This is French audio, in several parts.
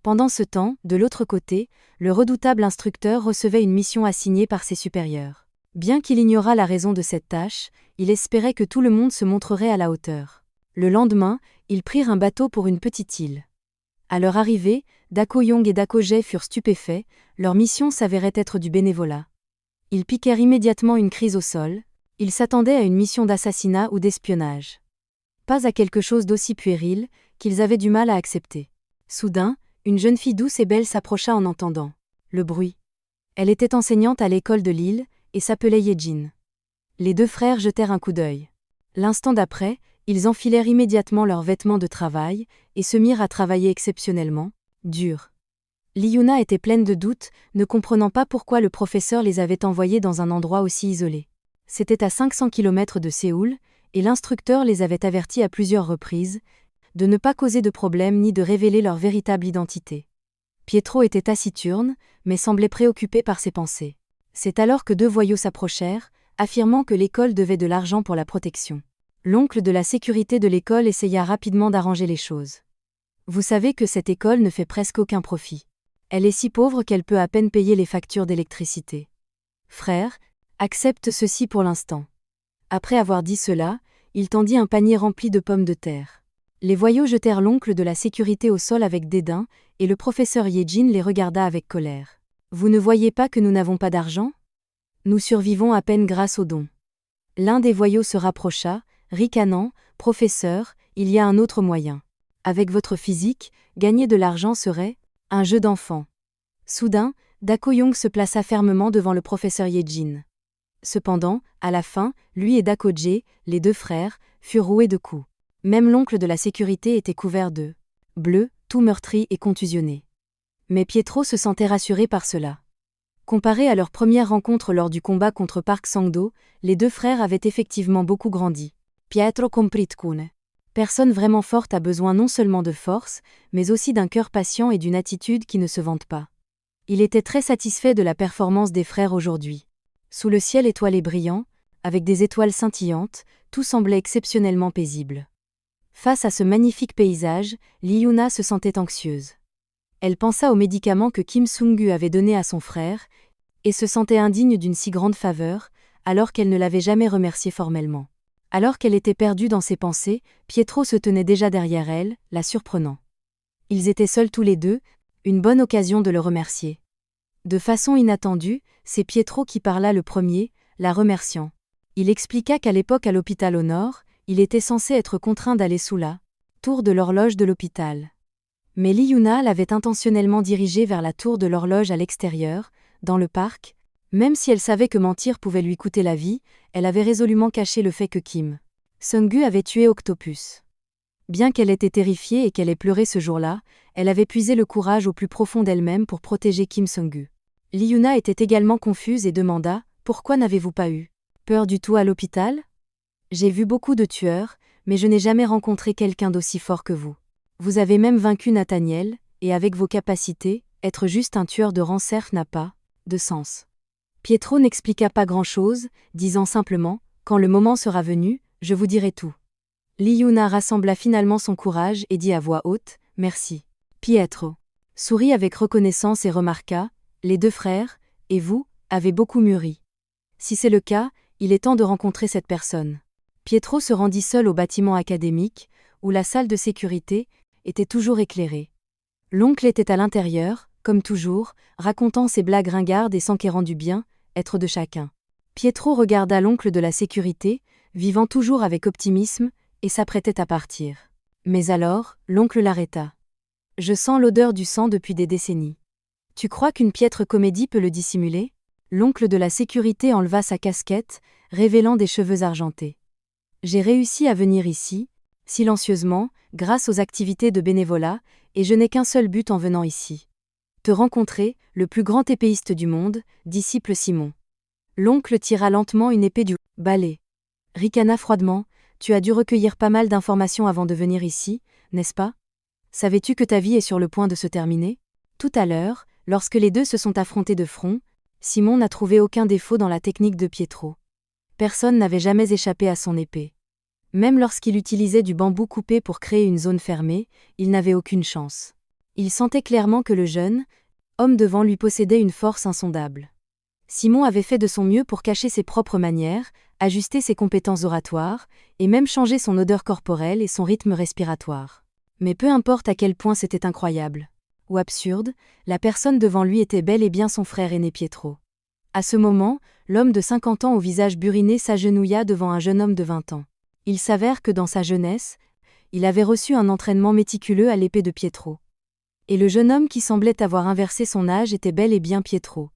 Pendant ce temps, de l'autre côté, le redoutable instructeur recevait une mission assignée par ses supérieurs. Bien qu'il ignorât la raison de cette tâche, il espérait que tout le monde se montrerait à la hauteur. Le lendemain, ils prirent un bateau pour une petite île. À leur arrivée, Dako Young et Dako Jae furent stupéfaits, leur mission s'avérait être du bénévolat. Ils piquèrent immédiatement une crise au sol, ils s'attendaient à une mission d'assassinat ou d'espionnage. Pas à quelque chose d'aussi puéril, qu'ils avaient du mal à accepter. Soudain, une jeune fille douce et belle s'approcha en entendant le bruit. Elle était enseignante à l'école de l'île, et s'appelait Yejin. Les deux frères jetèrent un coup d'œil. L'instant d'après, ils enfilèrent immédiatement leurs vêtements de travail, et se mirent à travailler exceptionnellement dur. Li-Yuna était pleine de doutes, ne comprenant pas pourquoi le professeur les avait envoyés dans un endroit aussi isolé. C'était à 500 km de Séoul, et l'instructeur les avait avertis à plusieurs reprises de ne pas causer de problème ni de révéler leur véritable identité. Pietro était taciturne, mais semblait préoccupé par ses pensées. C'est alors que deux voyous s'approchèrent, affirmant que l'école devait de l'argent pour la protection. L'oncle de la sécurité de l'école essaya rapidement d'arranger les choses. Vous savez que cette école ne fait presque aucun profit. Elle est si pauvre qu'elle peut à peine payer les factures d'électricité. Frère, accepte ceci pour l'instant. Après avoir dit cela, il tendit un panier rempli de pommes de terre. Les voyous jetèrent l'oncle de la sécurité au sol avec dédain, et le professeur Yejin les regarda avec colère. Vous ne voyez pas que nous n'avons pas d'argent ? Nous survivons à peine grâce aux dons. L'un des voyous se rapprocha, ricanant, professeur, il y a un autre moyen. Avec votre physique, gagner de l'argent serait un jeu d'enfant. Soudain, Dako Young se plaça fermement devant le professeur Yejin. Cependant, à la fin, lui et Dako Jae, les deux frères, furent roués de coups. Même l'oncle de la sécurité était couvert de bleu, tout meurtri et contusionné. Mais Pietro se sentait rassuré par cela. Comparé à leur première rencontre lors du combat contre Park Sang-do, les deux frères avaient effectivement beaucoup grandi. Pietro comprit-kun. Personne vraiment forte a besoin non seulement de force, mais aussi d'un cœur patient et d'une attitude qui ne se vante pas. Il était très satisfait de la performance des frères aujourd'hui. Sous le ciel étoilé brillant, avec des étoiles scintillantes, tout semblait exceptionnellement paisible. Face à ce magnifique paysage, Li-Yuna se sentait anxieuse. Elle pensa aux médicaments que Kim Sung-gu avait donnés à son frère, et se sentait indigne d'une si grande faveur, alors qu'elle ne l'avait jamais remercié formellement. Alors qu'elle était perdue dans ses pensées, Pietro se tenait déjà derrière elle, la surprenant. Ils étaient seuls tous les deux, une bonne occasion de le remercier. De façon inattendue, c'est Pietro qui parla le premier, la remerciant. Il expliqua qu'à l'époque à l'hôpital au nord, il était censé être contraint d'aller sous la tour de l'horloge de l'hôpital. Mais Li-Yuna l'avait intentionnellement dirigé vers la tour de l'horloge à l'extérieur, dans le parc. Même si elle savait que mentir pouvait lui coûter la vie, elle avait résolument caché le fait que Kim Sung-gu avait tué Octopus. Bien qu'elle était terrifiée et qu'elle ait pleuré ce jour-là, elle avait puisé le courage au plus profond d'elle-même pour protéger Kim Sung-gu. Li-Yuna était également confuse et demanda « Pourquoi n'avez-vous pas eu peur du tout à l'hôpital ? J'ai vu beaucoup de tueurs, mais je n'ai jamais rencontré quelqu'un d'aussi fort que vous. Vous avez même vaincu Nathaniel, et avec vos capacités, être juste un tueur de rang cerf n'a pas de sens. » Pietro n'expliqua pas grand-chose, disant simplement « Quand le moment sera venu, je vous dirai tout. » Li-Yuna rassembla finalement son courage et dit à voix haute « Merci. » Pietro sourit avec reconnaissance et remarqua « Les deux frères, et vous, avez beaucoup mûri. Si c'est le cas, il est temps de rencontrer cette personne. » Pietro se rendit seul au bâtiment académique, où la salle de sécurité était toujours éclairée. L'oncle était à l'intérieur, comme toujours, racontant ses blagues ringardes et s'enquérant du bien-être de chacun. Pietro regarda l'oncle de la sécurité, vivant toujours avec optimisme, et s'apprêtait à partir. Mais alors, l'oncle l'arrêta. « Je sens l'odeur du sang depuis des décennies. Tu crois qu'une piètre comédie peut le dissimuler ? » L'oncle de la sécurité enleva sa casquette, révélant des cheveux argentés. « J'ai réussi à venir ici, silencieusement, grâce aux activités de bénévolat, et je n'ai qu'un seul but en venant ici. Te rencontrer, le plus grand épéiste du monde, disciple Simon. » L'oncle tira lentement une épée du balai. Ricana froidement, « Tu as dû recueillir pas mal d'informations avant de venir ici, n'est-ce pas ? Savais-tu que ta vie est sur le point de se terminer ? » Tout à l'heure, lorsque les deux se sont affrontés de front, Simon n'a trouvé aucun défaut dans la technique de Pietro. Personne n'avait jamais échappé à son épée. Même lorsqu'il utilisait du bambou coupé pour créer une zone fermée, il n'avait aucune chance. Il sentait clairement que le jeune homme devant lui possédait une force insondable. Simon avait fait de son mieux pour cacher ses propres manières, ajuster ses compétences oratoires, et même changer son odeur corporelle et son rythme respiratoire. Mais peu importe à quel point c'était incroyable ou absurde, la personne devant lui était bel et bien son frère aîné Pietro. À ce moment, l'homme de 50 ans au visage buriné s'agenouilla devant un jeune homme de 20 ans. Il s'avère que dans sa jeunesse, il avait reçu un entraînement méticuleux à l'épée de Pietro. Et le jeune homme qui semblait avoir inversé son âge était bel et bien Pietro.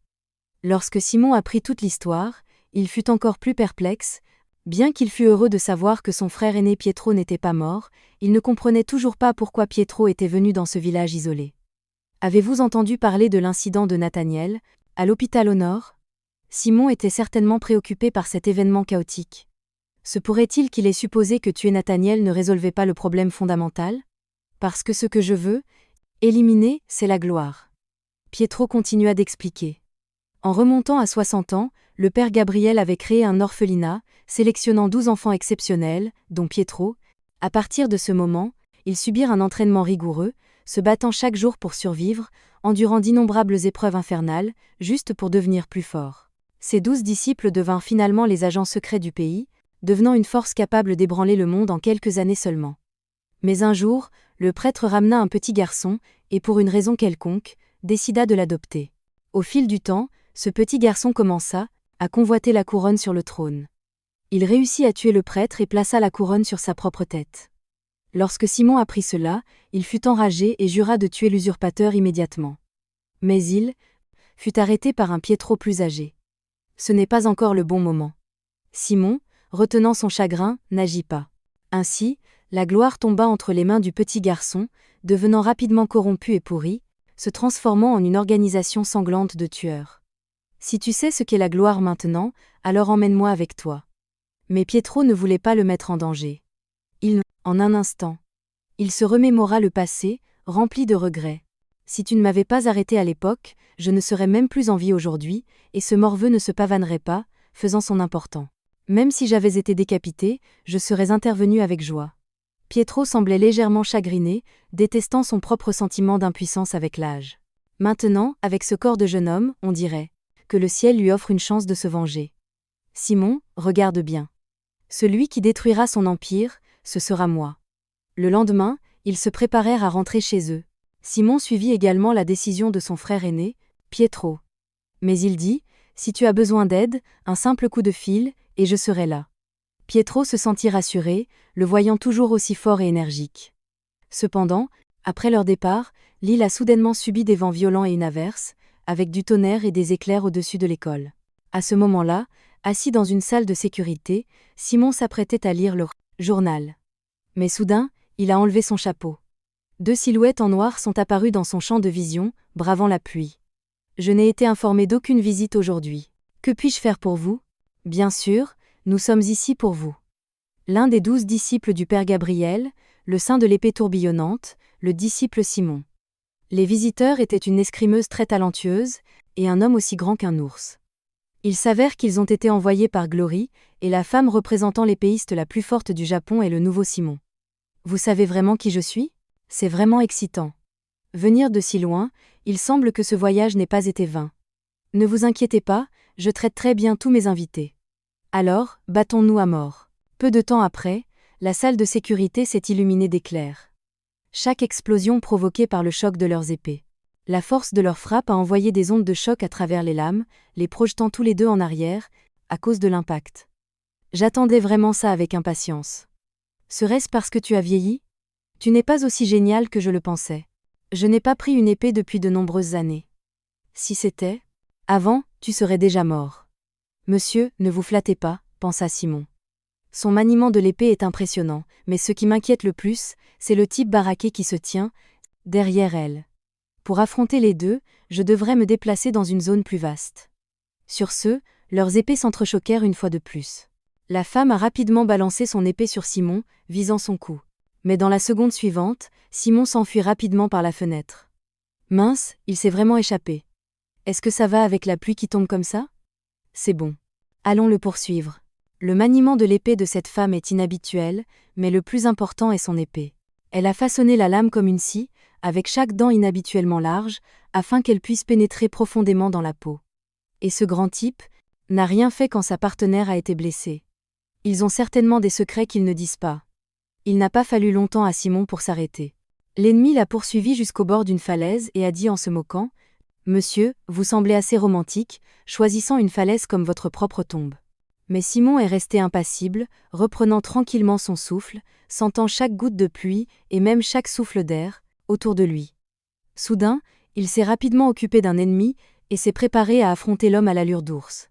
Lorsque Simon apprit toute l'histoire, il fut encore plus perplexe. Bien qu'il fût heureux de savoir que son frère aîné Pietro n'était pas mort, il ne comprenait toujours pas pourquoi Pietro était venu dans ce village isolé. Avez-vous entendu parler de l'incident de Nathaniel, à l'hôpital au nord ? Simon était certainement préoccupé par cet événement chaotique. Se pourrait-il qu'il ait supposé que tuer Nathaniel ne résolvait pas le problème fondamental ? Parce que ce que je veux éliminer, c'est la gloire. Pietro continua d'expliquer. En remontant à 60 ans, le père Gabriel avait créé un orphelinat, sélectionnant 12 enfants exceptionnels, dont Pietro. À partir de ce moment, ils subirent un entraînement rigoureux, se battant chaque jour pour survivre, endurant d'innombrables épreuves infernales, juste pour devenir plus forts. Ces 12 disciples devinrent finalement les agents secrets du pays, devenant une force capable d'ébranler le monde en quelques années seulement. Mais un jour, le prêtre ramena un petit garçon, et pour une raison quelconque, décida de l'adopter. Au fil du temps, ce petit garçon commença à convoiter la couronne sur le trône. Il réussit à tuer le prêtre et plaça la couronne sur sa propre tête. Lorsque Simon apprit cela, il fut enragé et jura de tuer l'usurpateur immédiatement. Mais il fut arrêté par un Pietro plus âgé. Ce n'est pas encore le bon moment. Simon, retenant son chagrin, n'agit pas. Ainsi, la gloire tomba entre les mains du petit garçon, devenant rapidement corrompu et pourri, se transformant en une organisation sanglante de tueurs. Si tu sais ce qu'est la gloire maintenant, alors emmène-moi avec toi. Mais Pietro ne voulait pas le mettre en danger. En un instant, il se remémora le passé, rempli de regrets. Si tu ne m'avais pas arrêté à l'époque, je ne serais même plus en vie aujourd'hui, et ce morveux ne se pavanerait pas, faisant son important. Même si j'avais été décapité, je serais intervenu avec joie. Pietro semblait légèrement chagriné, détestant son propre sentiment d'impuissance avec l'âge. Maintenant, avec ce corps de jeune homme, on dirait que le ciel lui offre une chance de se venger. Simon, regarde bien. Celui qui détruira son empire, ce sera moi. Le lendemain, ils se préparèrent à rentrer chez eux. Simon suivit également la décision de son frère aîné, Pietro. Mais il dit, si tu as besoin d'aide, un simple coup de fil, et je serai là. Pietro se sentit rassuré, le voyant toujours aussi fort et énergique. Cependant, après leur départ, l'île a soudainement subi des vents violents et une averse, avec du tonnerre et des éclairs au-dessus de l'école. À ce moment-là, assis dans une salle de sécurité, Simon s'apprêtait à lire le journal. Mais soudain, il a enlevé son chapeau. 2 silhouettes en noir sont apparues dans son champ de vision, bravant la pluie. Je n'ai été informé d'aucune visite aujourd'hui. Que puis-je faire pour vous ? Bien sûr, nous sommes ici pour vous. L'un des 12 disciples du père Gabriel, le saint de l'épée tourbillonnante, le disciple Simon. Les visiteurs étaient une escrimeuse très talentueuse, et un homme aussi grand qu'un ours. Il s'avère qu'ils ont été envoyés par Glory, et la femme représentant l'épéiste la plus forte du Japon est le nouveau Simon. Vous savez vraiment qui je suis ? C'est vraiment excitant. Venir de si loin, il semble que ce voyage n'ait pas été vain. Ne vous inquiétez pas, je traite très bien tous mes invités. Alors, battons-nous à mort. Peu de temps après, la salle de sécurité s'est illuminée d'éclairs. Chaque explosion provoquée par le choc de leurs épées. La force de leur frappe a envoyé des ondes de choc à travers les lames, les projetant tous les deux en arrière, à cause de l'impact. J'attendais vraiment ça avec impatience. Serait-ce parce que tu as vieilli ? Tu n'es pas aussi génial que je le pensais. Je n'ai pas pris une épée depuis de nombreuses années. Si c'était avant, tu serais déjà mort. Monsieur, ne vous flattez pas, pensa Simon. Son maniement de l'épée est impressionnant, mais ce qui m'inquiète le plus, c'est le type baraqué qui se tient derrière elle. Pour affronter les deux, je devrais me déplacer dans une zone plus vaste. Sur ce, leurs épées s'entrechoquèrent une fois de plus. La femme a rapidement balancé son épée sur Simon, visant son cou. Mais dans la seconde suivante, Simon s'enfuit rapidement par la fenêtre. Mince, il s'est vraiment échappé. Est-ce que ça va avec la pluie qui tombe comme ça ? C'est bon. Allons le poursuivre. Le maniement de l'épée de cette femme est inhabituel, mais le plus important est son épée. Elle a façonné la lame comme une scie, avec chaque dent inhabituellement large, afin qu'elle puisse pénétrer profondément dans la peau. Et ce grand type n'a rien fait quand sa partenaire a été blessée. Ils ont certainement des secrets qu'ils ne disent pas. Il n'a pas fallu longtemps à Simon pour s'arrêter. L'ennemi l'a poursuivi jusqu'au bord d'une falaise et a dit en se moquant : « Monsieur, vous semblez assez romantique, choisissant une falaise comme votre propre tombe. » Mais Simon est resté impassible, reprenant tranquillement son souffle, sentant chaque goutte de pluie et même chaque souffle d'air autour de lui. Soudain, il s'est rapidement occupé d'un ennemi et s'est préparé à affronter l'homme à l'allure d'ours.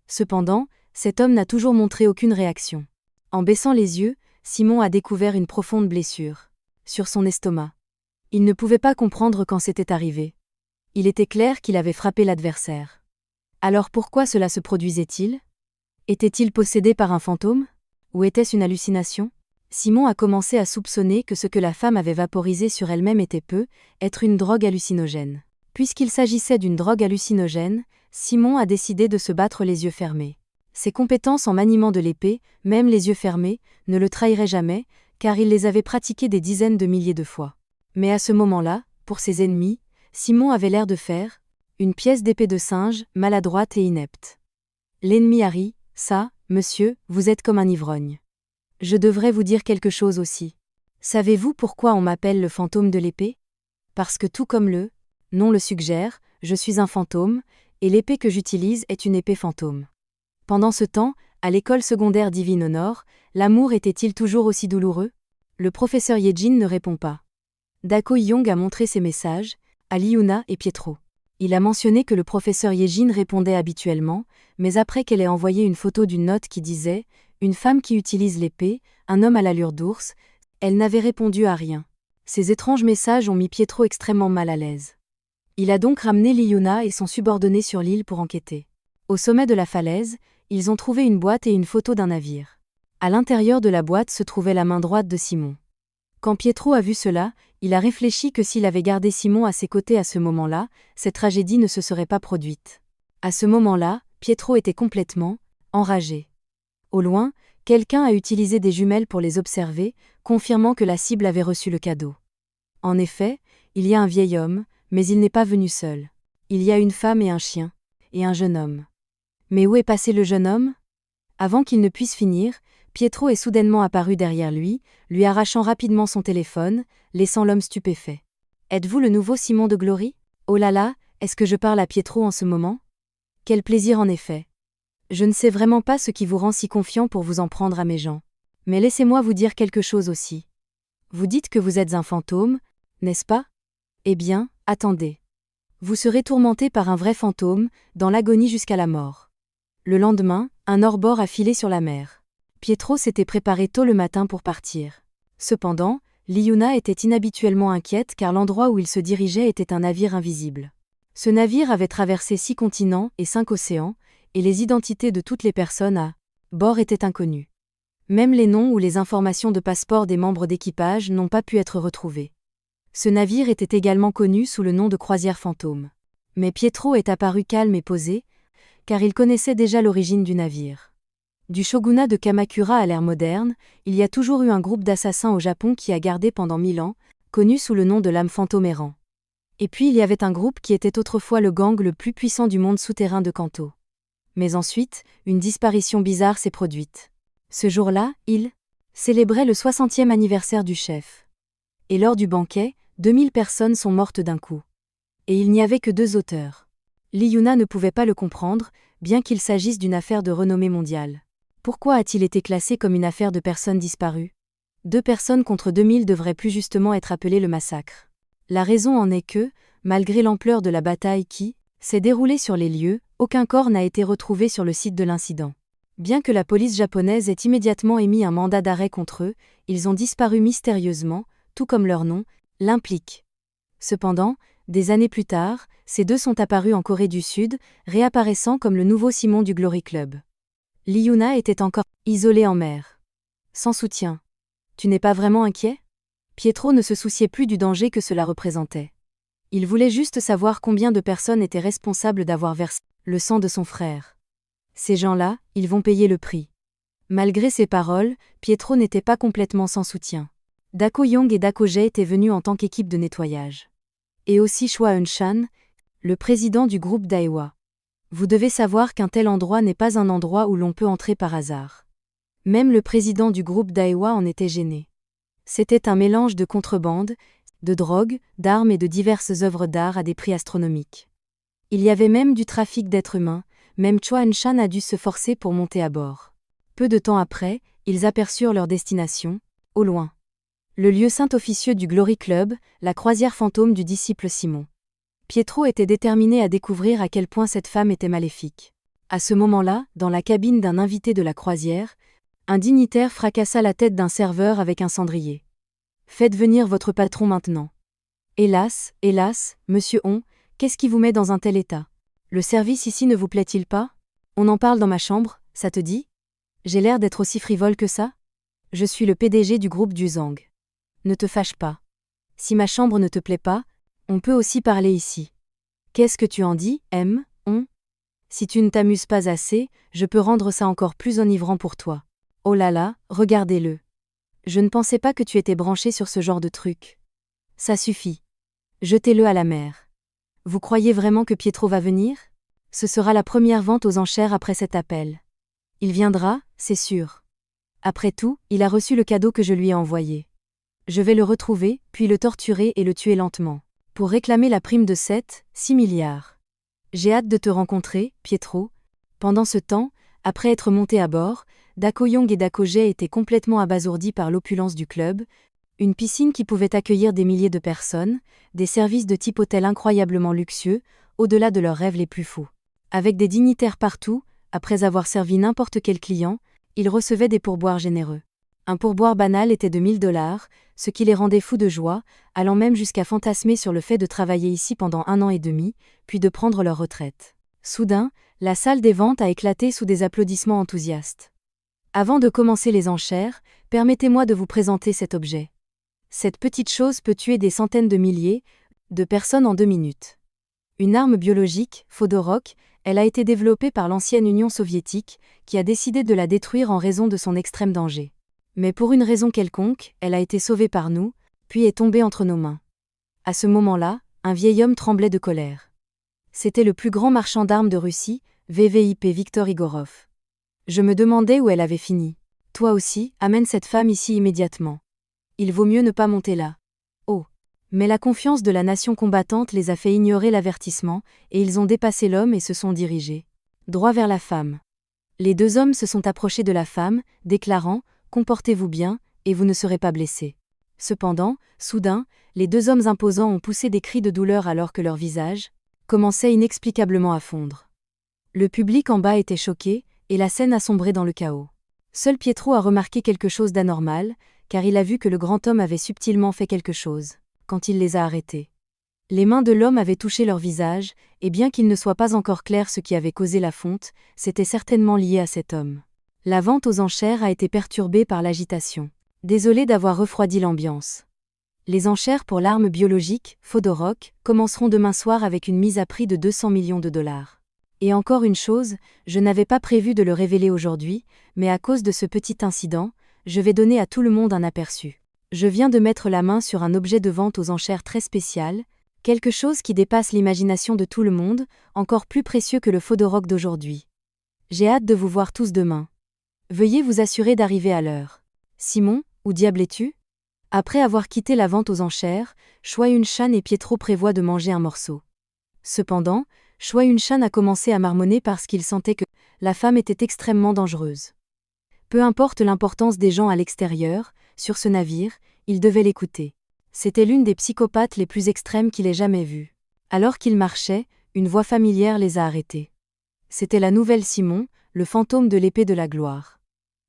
Cependant, cet homme n'a toujours montré aucune réaction. En baissant les yeux, Simon a découvert une profonde blessure sur son estomac. Il ne pouvait pas comprendre quand c'était arrivé. Il était clair qu'il avait frappé l'adversaire. Alors pourquoi cela se produisait-il ? Était-il possédé par un fantôme ? Ou était-ce une hallucination ? Simon a commencé à soupçonner que ce que la femme avait vaporisé sur elle-même était être une drogue hallucinogène. Puisqu'il s'agissait d'une drogue hallucinogène, Simon a décidé de se battre les yeux fermés. Ses compétences en maniement de l'épée, même les yeux fermés, ne le trahiraient jamais, car il les avait pratiquées des dizaines de milliers de fois. Mais à ce moment-là, pour ses ennemis, Simon avait l'air de faire une pièce d'épée de singe, maladroite et inepte. L'ennemi a ri : « Ça, monsieur, vous êtes comme un ivrogne. Je devrais vous dire quelque chose aussi. Savez-vous pourquoi on m'appelle le fantôme de l'épée ? Parce que tout comme le nom le suggère, je suis un fantôme, et l'épée que j'utilise est une épée fantôme. » Pendant ce temps, à l'école secondaire Divine au Nord, l'amour était-il toujours aussi douloureux ? Le professeur Yejin ne répond pas. Dako Young a montré ses messages à Liuna et Pietro. Il a mentionné que le professeur Yejin répondait habituellement, mais après qu'elle ait envoyé une photo d'une note qui disait « Une femme qui utilise l'épée, un homme à l'allure d'ours », elle n'avait répondu à rien. Ces étranges messages ont mis Pietro extrêmement mal à l'aise. Il a donc ramené Liuna et son subordonné sur l'île pour enquêter. Au sommet de la falaise, ils ont trouvé une boîte et une photo d'un navire. À l'intérieur de la boîte se trouvait la main droite de Simon. Quand Pietro a vu cela, il a réfléchi que s'il avait gardé Simon à ses côtés à ce moment-là, cette tragédie ne se serait pas produite. À ce moment-là, Pietro était complètement enragé. Au loin, quelqu'un a utilisé des jumelles pour les observer, confirmant que la cible avait reçu le cadeau. En effet, il y a un vieil homme, mais il n'est pas venu seul. Il y a une femme et un chien, et un jeune homme. Mais où est passé le jeune homme ? Avant qu'il ne puisse finir, Pietro est soudainement apparu derrière lui arrachant rapidement son téléphone, laissant l'homme stupéfait. « Êtes-vous le nouveau Simon de Glory ? Oh là là, est-ce que je parle à Pietro en ce moment ? Quel plaisir en effet. Je ne sais vraiment pas ce qui vous rend si confiant pour vous en prendre à mes gens. Mais laissez-moi vous dire quelque chose aussi. Vous dites que vous êtes un fantôme, n'est-ce pas ? Eh bien, attendez. Vous serez tourmenté par un vrai fantôme, dans l'agonie jusqu'à la mort. » Le lendemain, un hors-bord a filé sur la mer. Pietro s'était préparé tôt le matin pour partir. Cependant, Liuna était inhabituellement inquiète car l'endroit où il se dirigeait était un navire invisible. Ce navire avait traversé 6 continents et 5 océans, et les identités de toutes les personnes à bord étaient inconnues. Même les noms ou les informations de passeport des membres d'équipage n'ont pas pu être retrouvés. Ce navire était également connu sous le nom de croisière fantôme. Mais Pietro est apparu calme et posé, car il connaissait déjà l'origine du navire. Du shogunat de Kamakura à l'ère moderne, il y a toujours eu un groupe d'assassins au Japon qui a gardé pendant 1000 ans, connu sous le nom de l'âme fantôme errant. Et puis il y avait un groupe qui était autrefois le gang le plus puissant du monde souterrain de Kanto. Mais ensuite, une disparition bizarre s'est produite. Ce jour-là, il célébrait le 60e anniversaire du chef. Et lors du banquet, 2000 personnes sont mortes d'un coup. Et il n'y avait que 2 auteurs. Liuna ne pouvait pas le comprendre, bien qu'il s'agisse d'une affaire de renommée mondiale. Pourquoi a-t-il été classé comme une affaire de personnes disparues ? 2 personnes contre 2000 devrait plus justement être appelé le massacre. La raison en est que, malgré l'ampleur de la bataille qui s'est déroulée sur les lieux, aucun corps n'a été retrouvé sur le site de l'incident. Bien que la police japonaise ait immédiatement émis un mandat d'arrêt contre eux, ils ont disparu mystérieusement, tout comme leur nom l'implique. Cependant, des années plus tard, ces 2 sont apparus en Corée du Sud, réapparaissant comme le nouveau Simon du Glory Club. Liuna était encore isolée en mer. Sans soutien. Tu n'es pas vraiment inquiet ? Pietro ne se souciait plus du danger que cela représentait. Il voulait juste savoir combien de personnes étaient responsables d'avoir versé le sang de son frère. Ces gens-là, ils vont payer le prix. Malgré ces paroles, Pietro n'était pas complètement sans soutien. Dako Young et Dako Jae étaient venus en tant qu'équipe de nettoyage. Et aussi Choi Eun-chan, le président du groupe Daewoo. Vous devez savoir qu'un tel endroit n'est pas un endroit où l'on peut entrer par hasard. Même le président du groupe Daewoo en était gêné. C'était un mélange de contrebande, de drogue, d'armes et de diverses œuvres d'art à des prix astronomiques. Il y avait même du trafic d'êtres humains, même Choi Eun-chan a dû se forcer pour monter à bord. Peu de temps après, ils aperçurent leur destination, au loin. Le lieu saint officieux du Glory Club, la croisière fantôme du disciple Simon. Pietro était déterminé à découvrir à quel point cette femme était maléfique. À ce moment-là, dans la cabine d'un invité de la croisière, un dignitaire fracassa la tête d'un serveur avec un cendrier. Faites venir votre patron maintenant. Hélas, monsieur On, qu'est-ce qui vous met dans un tel état? Le service ici ne vous plaît-il pas? On en parle dans ma chambre, ça te dit? J'ai l'air d'être aussi frivole que ça? Je suis le PDG du groupe du Zhang. Ne te fâche pas. Si ma chambre ne te plaît pas, on peut aussi parler ici. Qu'est-ce que tu en dis, On? Si tu ne t'amuses pas assez, je peux rendre ça encore plus enivrant pour toi. Oh là là, regardez-le. Je ne pensais pas que tu étais branché sur ce genre de truc. Ça suffit. Jetez-le à la mer. Vous croyez vraiment que Pietro va venir? Ce sera la première vente aux enchères après cet appel. Il viendra, c'est sûr. Après tout, il a reçu le cadeau que je lui ai envoyé. Je vais le retrouver, puis le torturer et le tuer lentement. Pour réclamer la prime de 6 milliards. J'ai hâte de te rencontrer, Pietro. Pendant ce temps, après être montés à bord, Dako Young et Dako Jae étaient complètement abasourdis par l'opulence du club, une piscine qui pouvait accueillir des milliers de personnes, des services de type hôtel incroyablement luxueux, au-delà de leurs rêves les plus fous. Avec des dignitaires partout, après avoir servi n'importe quel client, ils recevaient des pourboires généreux. Un pourboire banal était de 1000 $, ce qui les rendait fous de joie, allant même jusqu'à fantasmer sur le fait de travailler ici pendant 1 an et demi, puis de prendre leur retraite. Soudain, la salle des ventes a éclaté sous des applaudissements enthousiastes. Avant de commencer les enchères, permettez-moi de vous présenter cet objet. Cette petite chose peut tuer des centaines de milliers de personnes en 2 minutes. Une arme biologique, Fodorok, elle a été développée par l'ancienne Union soviétique, qui a décidé de la détruire en raison de son extrême danger. Mais pour une raison quelconque, elle a été sauvée par nous, puis est tombée entre nos mains. À ce moment-là, un vieil homme tremblait de colère. C'était le plus grand marchand d'armes de Russie, VVIP Viktor Igorov. Je me demandais où elle avait fini. Toi aussi, amène cette femme ici immédiatement. Il vaut mieux ne pas monter là. Oh. Mais la confiance de la nation combattante les a fait ignorer l'avertissement, et ils ont dépassé l'homme et se sont dirigés droit vers la femme. Les 2 hommes se sont approchés de la femme, déclarant « Comportez-vous bien, et vous ne serez pas blessés ». Cependant, soudain, les 2 hommes imposants ont poussé des cris de douleur alors que leurs visages commençaient inexplicablement à fondre. Le public en bas était choqué, et la scène a sombré dans le chaos. Seul Pietro a remarqué quelque chose d'anormal, car il a vu que le grand homme avait subtilement fait quelque chose, quand il les a arrêtés. Les mains de l'homme avaient touché leur visage, et bien qu'il ne soit pas encore clair ce qui avait causé la fonte, c'était certainement lié à cet homme. La vente aux enchères a été perturbée par l'agitation. Désolé d'avoir refroidi l'ambiance. Les enchères pour l'arme biologique, Fodorok, commenceront demain soir avec une mise à prix de 200 millions de $. Et encore une chose, je n'avais pas prévu de le révéler aujourd'hui, mais à cause de ce petit incident, je vais donner à tout le monde un aperçu. Je viens de mettre la main sur un objet de vente aux enchères très spécial, quelque chose qui dépasse l'imagination de tout le monde, encore plus précieux que le Fodorok d'aujourd'hui. J'ai hâte de vous voir tous demain. Veuillez vous assurer d'arriver à l'heure. Simon, où diable es-tu? Après avoir quitté la vente aux enchères, Choi Eun-chan et Pietro prévoient de manger un morceau. Cependant, Choi Eun-chan a commencé à marmonner parce qu'il sentait que la femme était extrêmement dangereuse. Peu importe l'importance des gens à l'extérieur, sur ce navire, il devait l'écouter. C'était l'une des psychopathes les plus extrêmes qu'il ait jamais vues. Alors qu'ils marchaient, une voix familière les a arrêtés. C'était la nouvelle Simon, le fantôme de l'épée de la gloire.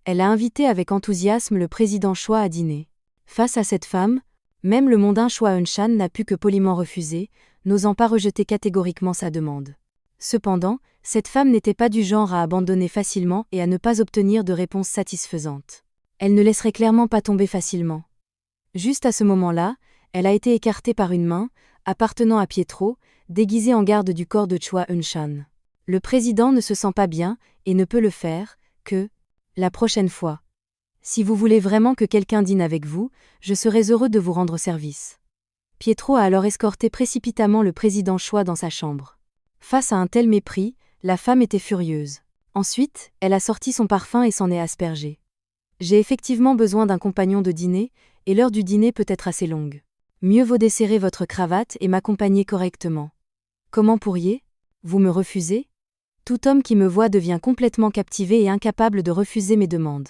Elle a invité avec enthousiasme le président Choi à dîner. Face à cette femme, même le mondain Choi Eun-chan n'a pu que poliment refuser, n'osant pas rejeter catégoriquement sa demande. Cependant, cette femme n'était pas du genre à abandonner facilement et à ne pas obtenir de réponse satisfaisante. Elle ne laisserait clairement pas tomber facilement. Juste à ce moment-là, elle a été écartée par une main, appartenant à Pietro, déguisée en garde du corps de Choi Eun-chan. Le président ne se sent pas bien, et ne peut le faire, que la prochaine fois. Si vous voulez vraiment que quelqu'un dîne avec vous, je serais heureux de vous rendre service. Pietro a alors escorté précipitamment le président Choi dans sa chambre. Face à un tel mépris, la femme était furieuse. Ensuite, elle a sorti son parfum et s'en est aspergé. J'ai effectivement besoin d'un compagnon de dîner, et l'heure du dîner peut être assez longue. Mieux vaut desserrer votre cravate et m'accompagner correctement. Comment pourriez vous me refuser? Tout homme qui me voit devient complètement captivé et incapable de refuser mes demandes.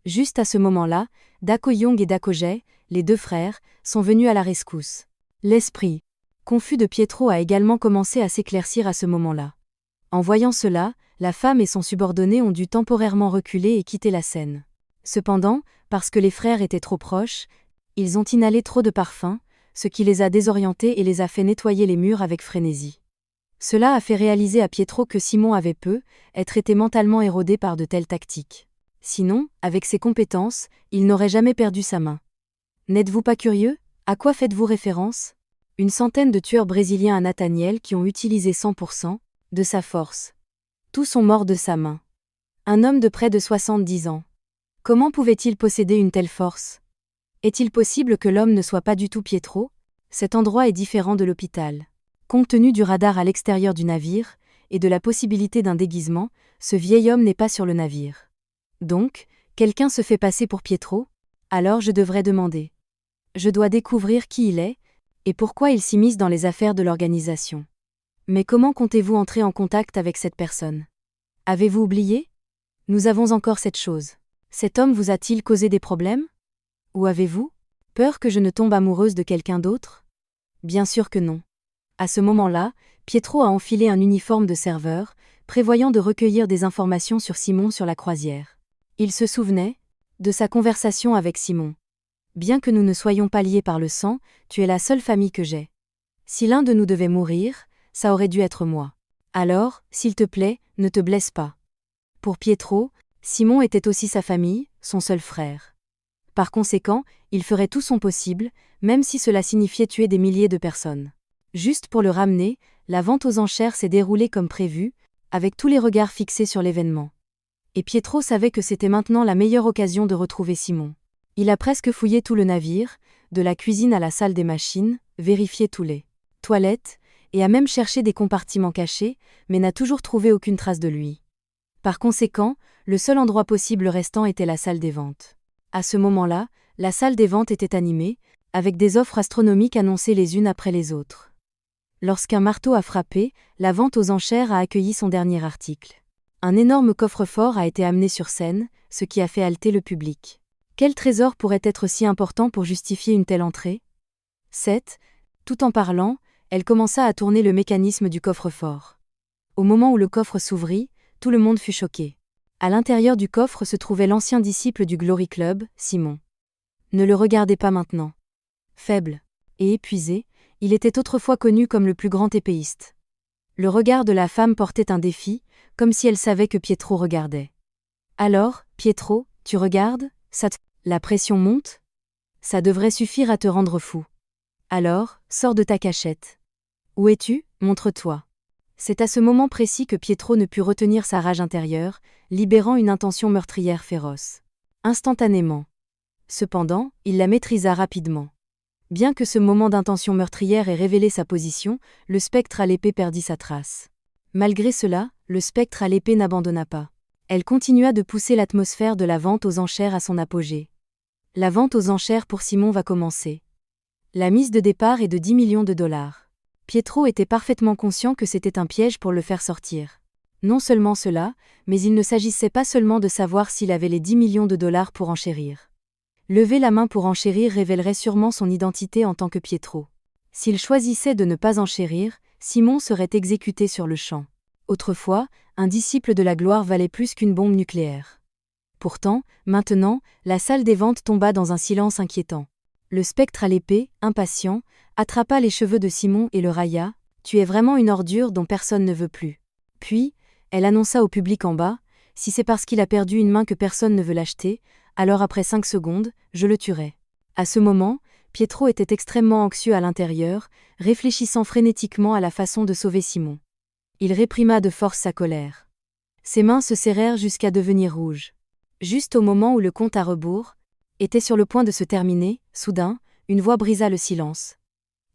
Juste à ce moment-là, Da Ko-young et Da Ko-jae, les deux frères, sont venus à la rescousse. L'esprit confus de Pietro a également commencé à s'éclaircir à ce moment-là. En voyant cela, la femme et son subordonné ont dû temporairement reculer et quitter la scène. Cependant, parce que les frères étaient trop proches, ils ont inhalé trop de parfum, ce qui les a désorientés et les a fait nettoyer les murs avec frénésie. Cela a fait réaliser à Pietro que Simon avait être été mentalement érodé par de telles tactiques. Sinon, avec ses compétences, il n'aurait jamais perdu sa main. N'êtes-vous pas curieux? À quoi faites-vous référence? Une centaine de tueurs brésiliens à Nathaniel qui ont utilisé 100% de sa force. Tous sont morts de sa main. Un homme de près de 70 ans. Comment pouvait-il posséder une telle force? Est-il possible que l'homme ne soit pas du tout Pietro? Cet endroit est différent de l'hôpital. Compte tenu du radar à l'extérieur du navire, et de la possibilité d'un déguisement, ce vieil homme n'est pas sur le navire. Donc, quelqu'un se fait passer pour Pietro? Alors je devrais demander. Je dois découvrir qui il est, et pourquoi il s'immisce dans les affaires de l'organisation. Mais comment comptez-vous entrer en contact avec cette personne? Avez-vous oublié? Nous avons encore cette chose. Cet homme vous a-t-il causé des problèmes? Ou avez-vous peur que je ne tombe amoureuse de quelqu'un d'autre? Bien sûr que non. À ce moment-là, Pietro a enfilé un uniforme de serveur, prévoyant de recueillir des informations sur Simon sur la croisière. Il se souvenait de sa conversation avec Simon. Bien que nous ne soyons pas liés par le sang, tu es la seule famille que j'ai. Si l'un de nous devait mourir, ça aurait dû être moi. Alors, s'il te plaît, ne te blesse pas. Pour Pietro, Simon était aussi sa famille, son seul frère. Par conséquent, il ferait tout son possible, même si cela signifiait tuer des milliers de personnes. Juste pour le ramener, la vente aux enchères s'est déroulée comme prévu, avec tous les regards fixés sur l'événement. Et Pietro savait que c'était maintenant la meilleure occasion de retrouver Simon. Il a presque fouillé tout le navire, de la cuisine à la salle des machines, vérifié tous les toilettes, et a même cherché des compartiments cachés, mais n'a toujours trouvé aucune trace de lui. Par conséquent, le seul endroit possible restant était la salle des ventes. À ce moment-là, la salle des ventes était animée, avec des offres astronomiques annoncées les unes après les autres. Lorsqu'un marteau a frappé, la vente aux enchères a accueilli son dernier article. Un énorme coffre-fort a été amené sur scène, ce qui a fait halter le public. Quel trésor pourrait être si important pour justifier une telle entrée? 7. Tout en parlant, elle commença à tourner le mécanisme du coffre-fort. Au moment où le coffre s'ouvrit, tout le monde fut choqué. À l'intérieur du coffre se trouvait l'ancien disciple du Glory Club, Simon. Ne le regardez pas maintenant. Faible et épuisé, il était autrefois connu comme le plus grand épéiste. Le regard de la femme portait un défi, comme si elle savait que Pietro regardait. Alors, Pietro, tu regardes? La pression monte? Ça devrait suffire à te rendre fou. Alors, sors de ta cachette. Où es-tu? Montre-toi. C'est à ce moment précis que Pietro ne put retenir sa rage intérieure, libérant une intention meurtrière féroce. Instantanément. Cependant, il la maîtrisa rapidement. Bien que ce moment d'intention meurtrière ait révélé sa position, le spectre à l'épée perdit sa trace. Malgré cela, le spectre à l'épée n'abandonna pas. Elle continua de pousser l'atmosphère de la vente aux enchères à son apogée. La vente aux enchères pour Simon va commencer. La mise de départ est de 10 millions de dollars. Pietro était parfaitement conscient que c'était un piège pour le faire sortir. Non seulement cela, mais il ne s'agissait pas seulement de savoir s'il avait les 10 millions de dollars pour enchérir. Lever la main pour enchérir révélerait sûrement son identité en tant que Pietro. S'il choisissait de ne pas enchérir, Simon serait exécuté sur le champ. Autrefois, un disciple de la gloire valait plus qu'une bombe nucléaire. Pourtant, maintenant, la salle des ventes tomba dans un silence inquiétant. Le spectre à l'épée, impatient, attrapa les cheveux de Simon et le railla. « Tu es vraiment une ordure dont personne ne veut plus. » Puis, elle annonça au public en bas, « Si c'est parce qu'il a perdu une main que personne ne veut l'acheter, alors après 5 secondes, je le tuerai. » À ce moment, Pietro était extrêmement anxieux à l'intérieur, réfléchissant frénétiquement à la façon de sauver Simon. Il réprima de force sa colère. Ses mains se serrèrent jusqu'à devenir rouges. Juste au moment où le compte à rebours était sur le point de se terminer, soudain, une voix brisa le silence.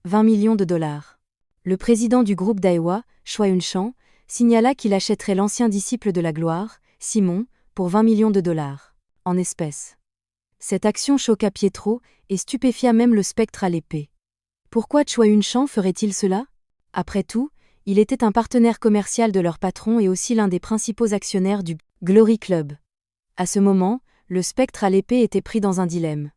20 millions de dollars. Le président du groupe Daiwa, Choi Eun-chan, signala qu'il achèterait l'ancien disciple de la gloire, Simon, pour 20 millions de dollars, en espèces. Cette action choqua Pietro et stupéfia même le spectre à l'épée. Pourquoi Choi Eun-chan ferait-il cela? Après tout, il était un partenaire commercial de leur patron et aussi l'un des principaux actionnaires du Glory Club. À ce moment, le spectre à l'épée était pris dans un dilemme.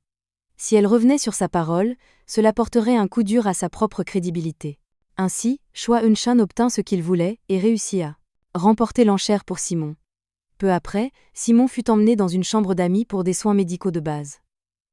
Si elle revenait sur sa parole, cela porterait un coup dur à sa propre crédibilité. Ainsi, Choi Eun-chan obtint ce qu'il voulait et réussit à remporter l'enchère pour Simon. Peu après, Simon fut emmené dans une chambre d'amis pour des soins médicaux de base.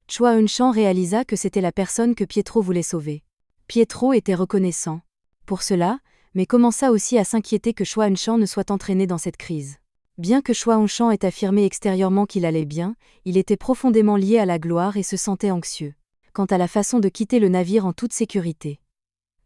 Choi Eun-chan réalisa que c'était la personne que Pietro voulait sauver. Pietro était reconnaissant pour cela, mais commença aussi à s'inquiéter que Choi Eun-chan ne soit entraîné dans cette crise. Bien que Choi Eun-chan ait affirmé extérieurement qu'il allait bien, il était profondément lié à la gloire et se sentait anxieux quant à la façon de quitter le navire en toute sécurité.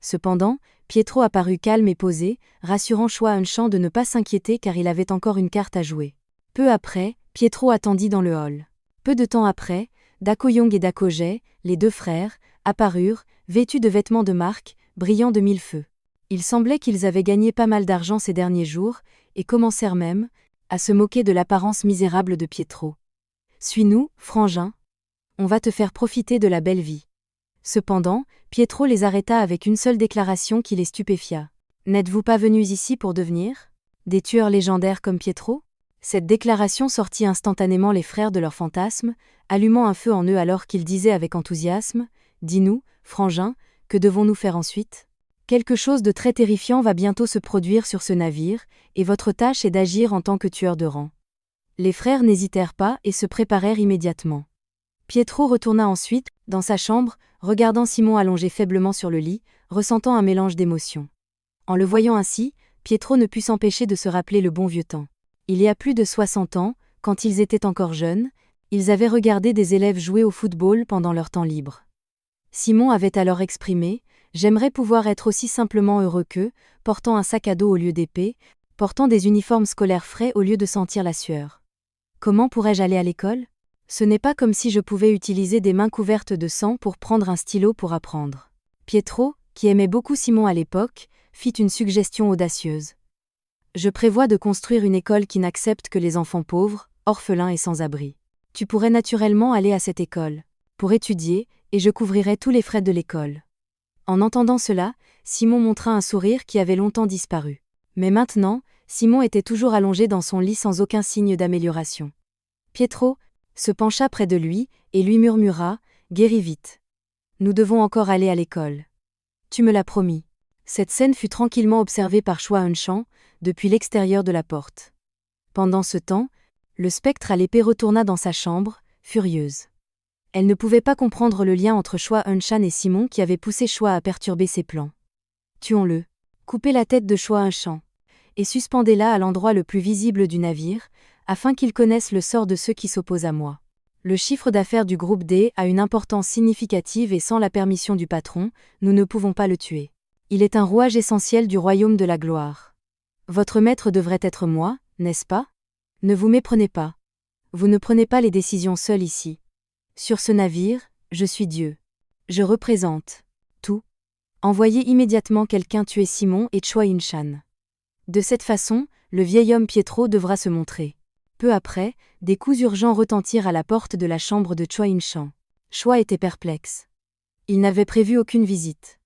Cependant, Pietro apparut calme et posé, rassurant Choi Eun-chan de ne pas s'inquiéter car il avait encore une carte à jouer. Peu après, Pietro attendit dans le hall. Peu de temps après, Dakoyong et Dakojae, les deux frères, apparurent, vêtus de vêtements de marque, brillant de mille feux. Il semblait qu'ils avaient gagné pas mal d'argent ces derniers jours, et commencèrent même à se moquer de l'apparence misérable de Pietro. « Suis-nous, frangin. On va te faire profiter de la belle vie. » Cependant, Pietro les arrêta avec une seule déclaration qui les stupéfia. « N'êtes-vous pas venus ici pour devenir des tueurs légendaires comme Pietro ?» Cette déclaration sortit instantanément les frères de leur fantasme, allumant un feu en eux alors qu'ils disaient avec enthousiasme « Dis-nous, frangin, que devons-nous faire ensuite ? Quelque chose de très terrifiant va bientôt se produire sur ce navire, et votre tâche est d'agir en tant que tueur de rang. » Les frères n'hésitèrent pas et se préparèrent immédiatement. Pietro retourna ensuite dans sa chambre, regardant Simon allongé faiblement sur le lit, ressentant un mélange d'émotions. En le voyant ainsi, Pietro ne put s'empêcher de se rappeler le bon vieux temps. Il y a plus de 60 ans, quand ils étaient encore jeunes, ils avaient regardé des élèves jouer au football pendant leur temps libre. Simon avait alors exprimé « J'aimerais pouvoir être aussi simplement heureux qu'eux, portant un sac à dos au lieu d'épée, portant des uniformes scolaires frais au lieu de sentir la sueur. Comment pourrais-je aller à l'école ? Ce n'est pas comme si je pouvais utiliser des mains couvertes de sang pour prendre un stylo pour apprendre. » Pietro, qui aimait beaucoup Simon à l'époque, fit une suggestion audacieuse. « Je prévois de construire une école qui n'accepte que les enfants pauvres, orphelins et sans-abri. Tu pourrais naturellement aller à cette école pour étudier, et je couvrirai tous les frais de l'école. » En entendant cela, Simon montra un sourire qui avait longtemps disparu. Mais maintenant, Simon était toujours allongé dans son lit sans aucun signe d'amélioration. Pietro se pencha près de lui et lui murmura « Guéris vite. Nous devons encore aller à l'école. Tu me l'as promis. » Cette scène fut tranquillement observée par Choi Eun-chan, depuis l'extérieur de la porte. Pendant ce temps, le spectre à l'épée retourna dans sa chambre, furieuse. Elle ne pouvait pas comprendre le lien entre Choi Eun-chan et Simon qui avait poussé Choi à perturber ses plans. « Tuons-le. Coupez la tête de Choi Eun-chan. Et suspendez-la à l'endroit le plus visible du navire, afin qu'il connaisse le sort de ceux qui s'opposent à moi. Le chiffre d'affaires du groupe D a une importance significative et sans la permission du patron, nous ne pouvons pas le tuer. Il est un rouage essentiel du royaume de la gloire. Votre maître devrait être moi, n'est-ce pas ? Ne vous méprenez pas. Vous ne prenez pas les décisions seul ici. Sur ce navire, je suis Dieu. Je représente tout. Envoyez immédiatement quelqu'un tuer Simon et Choi Eun-chan. De cette façon, le vieil homme Pietro devra se montrer. » Peu après, des coups urgents retentirent à la porte de la chambre de Choi Eun-chan. Choi était perplexe. Il n'avait prévu aucune visite.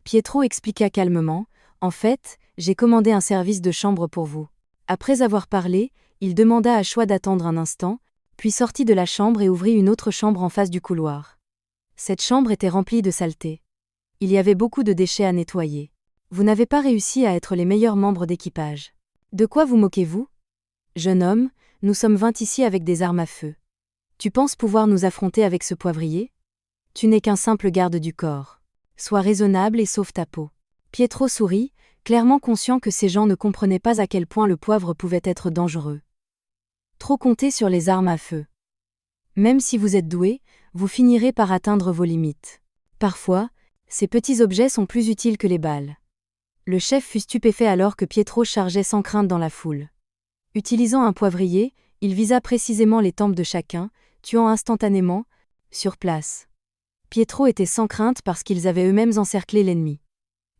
Pietro expliqua calmement « En fait, j'ai commandé un service de chambre pour vous. » Après avoir parlé, il demanda à Choi d'attendre un instant, puis sortit de la chambre et ouvrit une autre chambre en face du couloir. Cette chambre était remplie de saleté. Il y avait beaucoup de déchets à nettoyer. Vous n'avez pas réussi à être les meilleurs membres d'équipage. De quoi vous moquez-vous ? Jeune homme, nous sommes 20 ici avec des armes à feu. Tu penses pouvoir nous affronter avec ce poivrier ? Tu n'es qu'un simple garde du corps. Sois raisonnable et sauve ta peau. Pietro sourit, clairement conscient que ces gens ne comprenaient pas à quel point le poivre pouvait être dangereux. Trop compter sur les armes à feu. Même si vous êtes doué, vous finirez par atteindre vos limites. Parfois, ces petits objets sont plus utiles que les balles. Le chef fut stupéfait alors que Pietro chargeait sans crainte dans la foule. Utilisant un poivrier, Il visa précisément les tempes de chacun, tuant instantanément, sur place. Pietro était sans crainte parce qu'ils avaient eux-mêmes encerclé l'ennemi.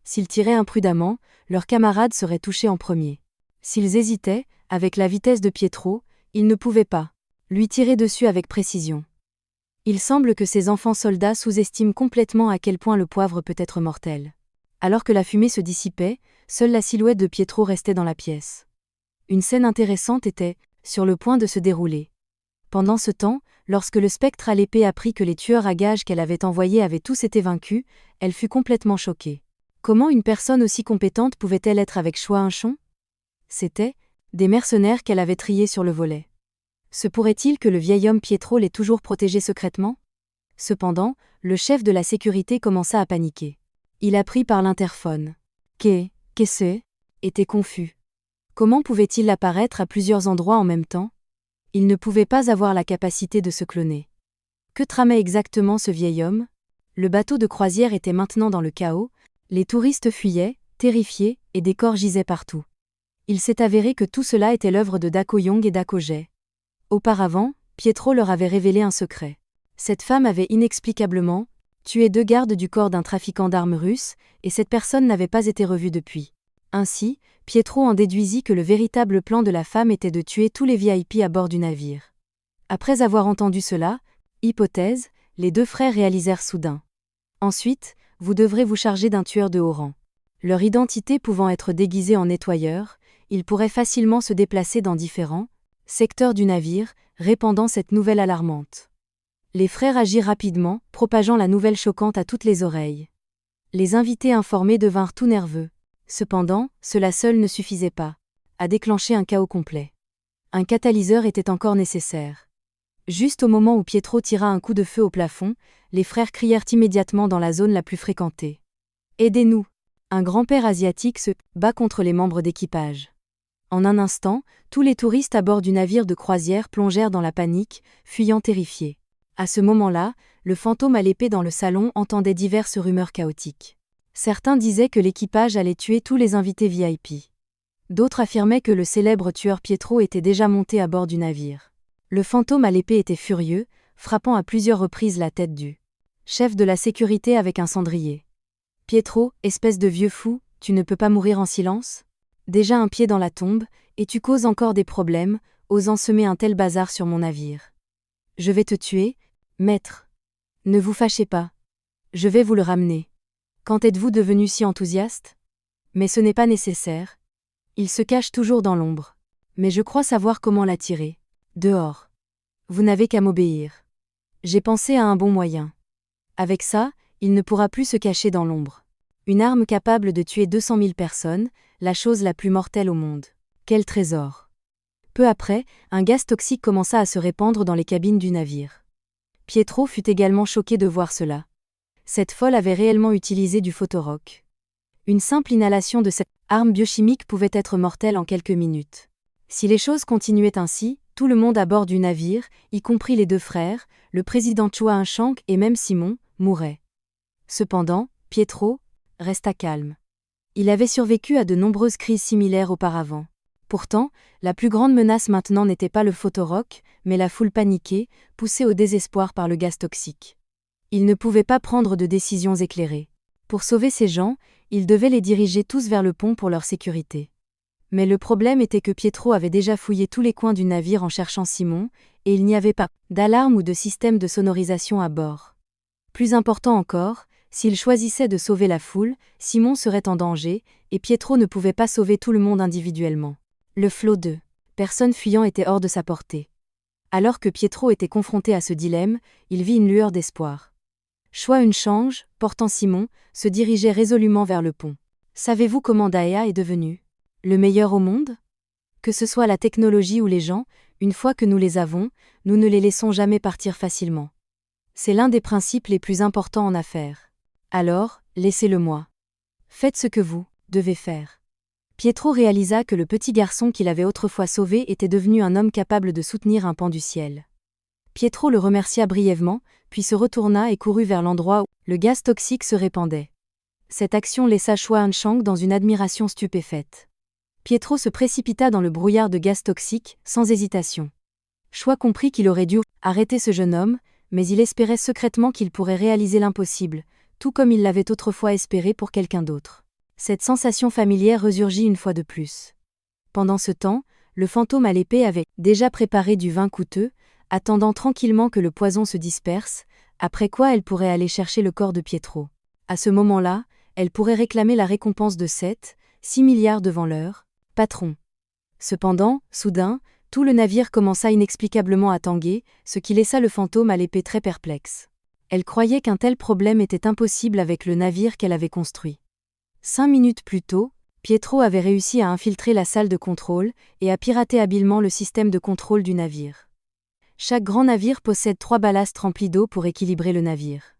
S'ils tiraient imprudemment, leurs camarades seraient touchés en premier. S'ils hésitaient, avec la vitesse de Pietro, ils ne pouvaient pas lui tirer dessus avec précision. Il semble que ces enfants soldats sous-estiment complètement à quel point le poivre peut être mortel. Alors que la fumée se dissipait, seule la silhouette de Pietro restait dans la pièce. Une scène intéressante était sur le point de se dérouler. Pendant ce temps, lorsque le spectre à l'épée apprit que les tueurs à gages qu'elle avait envoyés avaient tous été vaincus, elle fut complètement choquée. Comment une personne aussi compétente pouvait-elle être avec Chua-un-Chong ? C'étaient des mercenaires qu'elle avait triés sur le volet. Se pourrait-il que le vieil homme Pietro l'ait toujours protégé secrètement ? Cependant, le chef de la sécurité commença à paniquer. Il apprit par l'interphone. Qu'est-ce ? Était confus. Comment pouvait-il apparaître à plusieurs endroits en même temps ? Il ne pouvait pas avoir la capacité de se cloner. Que tramait exactement ce vieil homme ? Le bateau de croisière était maintenant dans le chaos, les touristes fuyaient, terrifiés, et des corps gisaient partout. Il s'est avéré que tout cela était l'œuvre de Dako Yong et Dako Jae. Auparavant, Pietro leur avait révélé un secret. Cette femme avait inexplicablement tué 2 gardes du corps d'un trafiquant d'armes russe, et cette personne n'avait pas été revue depuis. Ainsi, Pietro en déduisit que le véritable plan de la femme était de tuer tous les VIP à bord du navire. Après avoir entendu cela, hypothèse, les 2 frères réalisèrent soudain. Ensuite, vous devrez vous charger d'un tueur de haut rang. Leur identité pouvant être déguisée en nettoyeur, ils pourraient facilement se déplacer dans différents secteurs du navire, répandant cette nouvelle alarmante. Les frères agirent rapidement, propageant la nouvelle choquante à toutes les oreilles. Les invités informés devinrent tout nerveux. Cependant, cela seul ne suffisait pas à déclencher un chaos complet. Un catalyseur était encore nécessaire. Juste au moment où Pietro tira un coup de feu au plafond, les frères crièrent immédiatement dans la zone la plus fréquentée. « Aidez-nous !» Un grand-père asiatique se bat contre les membres d'équipage. En un instant, tous les touristes à bord du navire de croisière plongèrent dans la panique, fuyant terrifiés. À ce moment-là, le fantôme à l'épée dans le salon entendait diverses rumeurs chaotiques. Certains disaient que l'équipage allait tuer tous les invités VIP. D'autres affirmaient que le célèbre tueur Pietro était déjà monté à bord du navire. Le fantôme à l'épée était furieux, frappant à plusieurs reprises la tête du chef de la sécurité avec un cendrier. « Pietro, espèce de vieux fou, tu ne peux pas mourir en silence ? Déjà un pied dans la tombe, et tu causes encore des problèmes, osant semer un tel bazar sur mon navire. Je vais te tuer, maître. Ne vous fâchez pas. Je vais vous le ramener. Quand êtes-vous devenu si enthousiaste ? Mais ce n'est pas nécessaire. Il se cache toujours dans l'ombre. Mais je crois savoir comment l'attirer. Dehors. Vous n'avez qu'à m'obéir. J'ai pensé à un bon moyen. Avec ça, il ne pourra plus se cacher dans l'ombre. Une arme capable de tuer 200 000 personnes, la chose la plus mortelle au monde. Quel trésor ! Peu après, un gaz toxique commença à se répandre dans les cabines du navire. Pietro fut également choqué de voir cela. Cette folle avait réellement utilisé du photorock. Une simple inhalation de cette arme biochimique pouvait être mortelle en quelques minutes. Si les choses continuaient ainsi, tout le monde à bord du navire, y compris les 2 frères, le président Chua-un-Chong et même Simon, mourrait. Cependant, Pietro resta calme. Il avait survécu à de nombreuses crises similaires auparavant. Pourtant, la plus grande menace maintenant n'était pas le photorock, mais la foule paniquée, poussée au désespoir par le gaz toxique. Il ne pouvait pas prendre de décisions éclairées. Pour sauver ces gens, il devait les diriger tous vers le pont pour leur sécurité. Mais le problème était que Pietro avait déjà fouillé tous les coins du navire en cherchant Simon, et il n'y avait pas d'alarme ou de système de sonorisation à bord. Plus important encore, s'il choisissait de sauver la foule, Simon serait en danger, et Pietro ne pouvait pas sauver tout le monde individuellement. Le flot de personnes fuyant était hors de sa portée. Alors que Pietro était confronté à ce dilemme, il vit une lueur d'espoir. Chua-un-Chong, portant Simon, se dirigeait résolument vers le pont. Savez-vous comment Daea est devenu le meilleur au monde ? Que ce soit la technologie ou les gens, une fois que nous les avons, nous ne les laissons jamais partir facilement. C'est l'un des principes les plus importants en affaires. Alors, laissez-le-moi. Faites ce que vous devez faire. Pietro réalisa que le petit garçon qu'il avait autrefois sauvé était devenu un homme capable de soutenir un pan du ciel. Pietro le remercia brièvement, puis se retourna et courut vers l'endroit où le gaz toxique se répandait. Cette action laissa Chua-un-Chong dans une admiration stupéfaite. Pietro se précipita dans le brouillard de gaz toxique, sans hésitation. Choix comprit qu'il aurait dû arrêter ce jeune homme, mais il espérait secrètement qu'il pourrait réaliser l'impossible, tout comme il l'avait autrefois espéré pour quelqu'un d'autre. Cette sensation familière resurgit une fois de plus. Pendant ce temps, le fantôme à l'épée avait déjà préparé du vin coûteux, attendant tranquillement que le poison se disperse, après quoi elle pourrait aller chercher le corps de Pietro. À ce moment-là, elle pourrait réclamer la récompense de 6 milliards devant l'heure, patron. Cependant, soudain, tout le navire commença inexplicablement à tanguer, ce qui laissa le fantôme à l'épée très perplexe. Elle croyait qu'un tel problème était impossible avec le navire qu'elle avait construit. 5 minutes plus tôt, Pietro avait réussi à infiltrer la salle de contrôle et à pirater habilement le système de contrôle du navire. Chaque grand navire possède 3 ballastes remplis d'eau pour équilibrer le navire.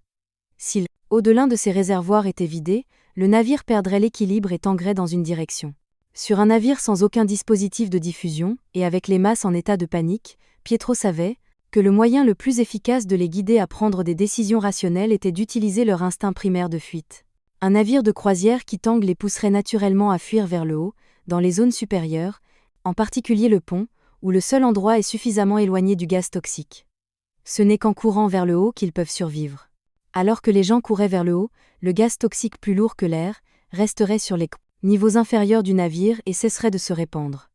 Si l'eau de l'un de ces réservoirs était vidée, le navire perdrait l'équilibre et tanguerait dans une direction. Sur un navire sans aucun dispositif de diffusion, et avec les masses en état de panique, Pietro savait que le moyen le plus efficace de les guider à prendre des décisions rationnelles était d'utiliser leur instinct primaire de fuite. Un navire de croisière qui tangue les pousserait naturellement à fuir vers le haut, dans les zones supérieures, en particulier le pont, où le seul endroit est suffisamment éloigné du gaz toxique. Ce n'est qu'en courant vers le haut qu'ils peuvent survivre. Alors que les gens couraient vers le haut, le gaz toxique plus lourd que l'air resterait sur les niveaux inférieurs du navire et cesserait de se répandre.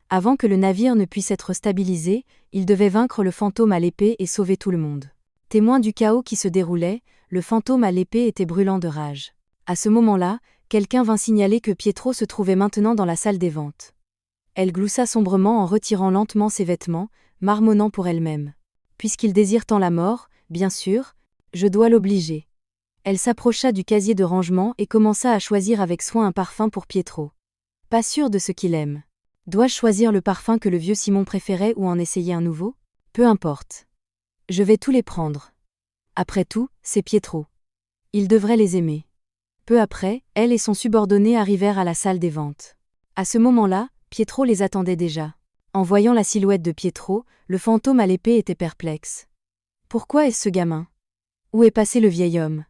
Avant que le navire ne puisse être stabilisé, il devait vaincre le fantôme à l'épée et sauver tout le monde. Témoin du chaos qui se déroulait, le fantôme à l'épée était brûlant de rage. À ce moment-là, quelqu'un vint signaler que Pietro se trouvait maintenant dans la salle des ventes. Elle gloussa sombrement en retirant lentement ses vêtements, marmonnant pour elle-même. Puisqu'il désire tant la mort, bien sûr, je dois l'obliger. Elle s'approcha du casier de rangement et commença à choisir avec soin un parfum pour Pietro. Pas sûr de ce qu'il aime. Dois-je choisir le parfum que le vieux Simon préférait ou en essayer un nouveau ? Peu importe. Je vais tous les prendre. Après tout, c'est Pietro. Il devrait les aimer. Peu après, elle et son subordonné arrivèrent à la salle des ventes. À ce moment-là, Pietro les attendait déjà. En voyant la silhouette de Pietro, le fantôme à l'épée était perplexe. Pourquoi est-ce ce gamin ? Où est passé le vieil homme ?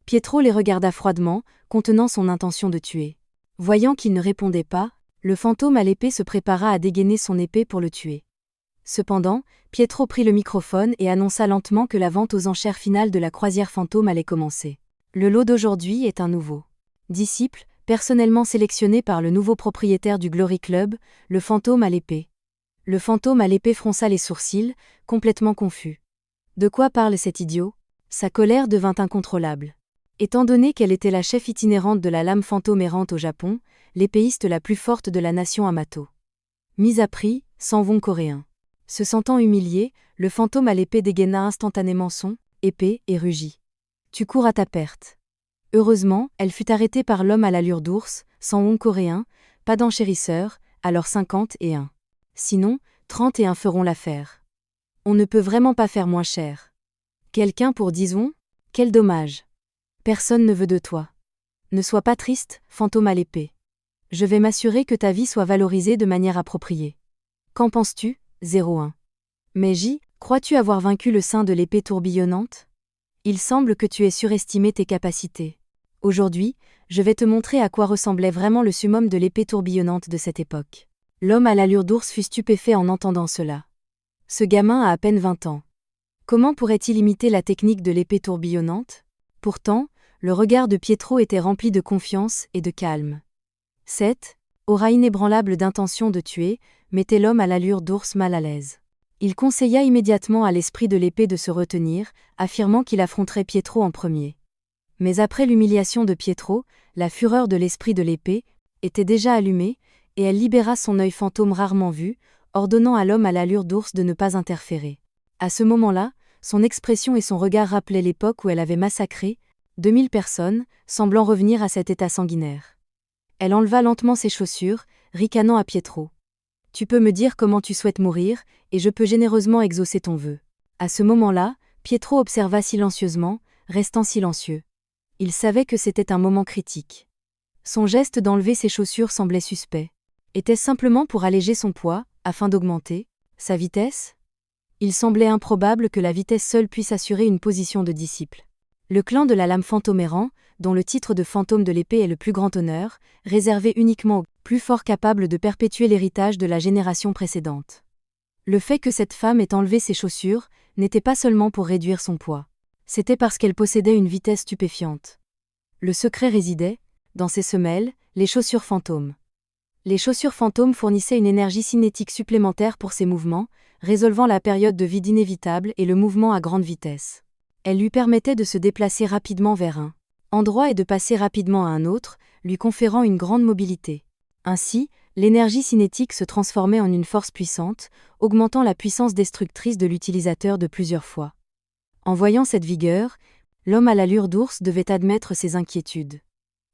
Pietro les regarda froidement, contenant son intention de tuer. Voyant qu'il ne répondait pas, le fantôme à l'épée se prépara à dégainer son épée pour le tuer. Cependant, Pietro prit le microphone et annonça lentement que la vente aux enchères finales de la croisière fantôme allait commencer. Le lot d'aujourd'hui est un nouveau disciple, personnellement sélectionné par le nouveau propriétaire du Glory Club, le fantôme à l'épée. Le fantôme à l'épée fronça les sourcils, complètement confus. De quoi parle cet idiot ? Sa colère devint incontrôlable. Étant donné qu'elle était la chef itinérante de la lame fantôme errante au Japon, l'épéiste la plus forte de la nation Hamato. Mise à prix, 100 won coréens. Se sentant humilié, le fantôme à l'épée dégaina instantanément son épée et rugit. Tu cours à ta perte. Heureusement, elle fut arrêtée par l'homme à l'allure d'ours, 100 won coréens, pas d'enchérisseur, alors 51. Sinon, 31 feront l'affaire. On ne peut vraiment pas faire moins cher. Quelqu'un pour 10 won ? Quel dommage. Personne ne veut de toi. Ne sois pas triste, fantôme à l'épée. Je vais m'assurer que ta vie soit valorisée de manière appropriée. Qu'en penses-tu ? 01. Mais crois-tu avoir vaincu le sein de l'épée tourbillonnante ? Il semble que tu aies surestimé tes capacités. Aujourd'hui, je vais te montrer à quoi ressemblait vraiment le summum de l'épée tourbillonnante de cette époque. L'homme à l'allure d'ours fut stupéfait en entendant cela. Ce gamin a à peine 20 ans. Comment pourrait-il imiter la technique de l'épée tourbillonnante ? Pourtant, le regard de Pietro était rempli de confiance et de calme. 7. Aura inébranlable d'intention de tuer, mettait l'homme à l'allure d'ours mal à l'aise. Il conseilla immédiatement à l'esprit de l'épée de se retenir, affirmant qu'il affronterait Pietro en premier. Mais après l'humiliation de Pietro, la fureur de l'esprit de l'épée était déjà allumée, et elle libéra son œil fantôme rarement vu, ordonnant à l'homme à l'allure d'ours de ne pas interférer. À ce moment-là, son expression et son regard rappelaient l'époque où elle avait massacré 2000 personnes, semblant revenir à cet état sanguinaire. Elle enleva lentement ses chaussures, ricanant à Pietro. Tu peux me dire comment tu souhaites mourir, et je peux généreusement exaucer ton vœu. À ce moment-là, Pietro observa silencieusement, restant silencieux. Il savait que c'était un moment critique. Son geste d'enlever ses chaussures semblait suspect. Était-ce simplement pour alléger son poids, afin d'augmenter sa vitesse ? Il semblait improbable que la vitesse seule puisse assurer une position de disciple. Le clan de la lame fantôme errant, dont le titre de fantôme de l'épée est le plus grand honneur, réservé uniquement aux plus forts capables de perpétuer l'héritage de la génération précédente. Le fait que cette femme ait enlevé ses chaussures n'était pas seulement pour réduire son poids. C'était parce qu'elle possédait une vitesse stupéfiante. Le secret résidait dans ses semelles, les chaussures fantômes. Les chaussures fantômes fournissaient une énergie cinétique supplémentaire pour ses mouvements, résolvant la période de vide inévitable et le mouvement à grande vitesse. Elles lui permettaient de se déplacer rapidement vers un endroit et de passer rapidement à un autre, lui conférant une grande mobilité. Ainsi, l'énergie cinétique se transformait en une force puissante, augmentant la puissance destructrice de l'utilisateur de plusieurs fois. En voyant cette vigueur, l'homme à l'allure d'ours devait admettre ses inquiétudes.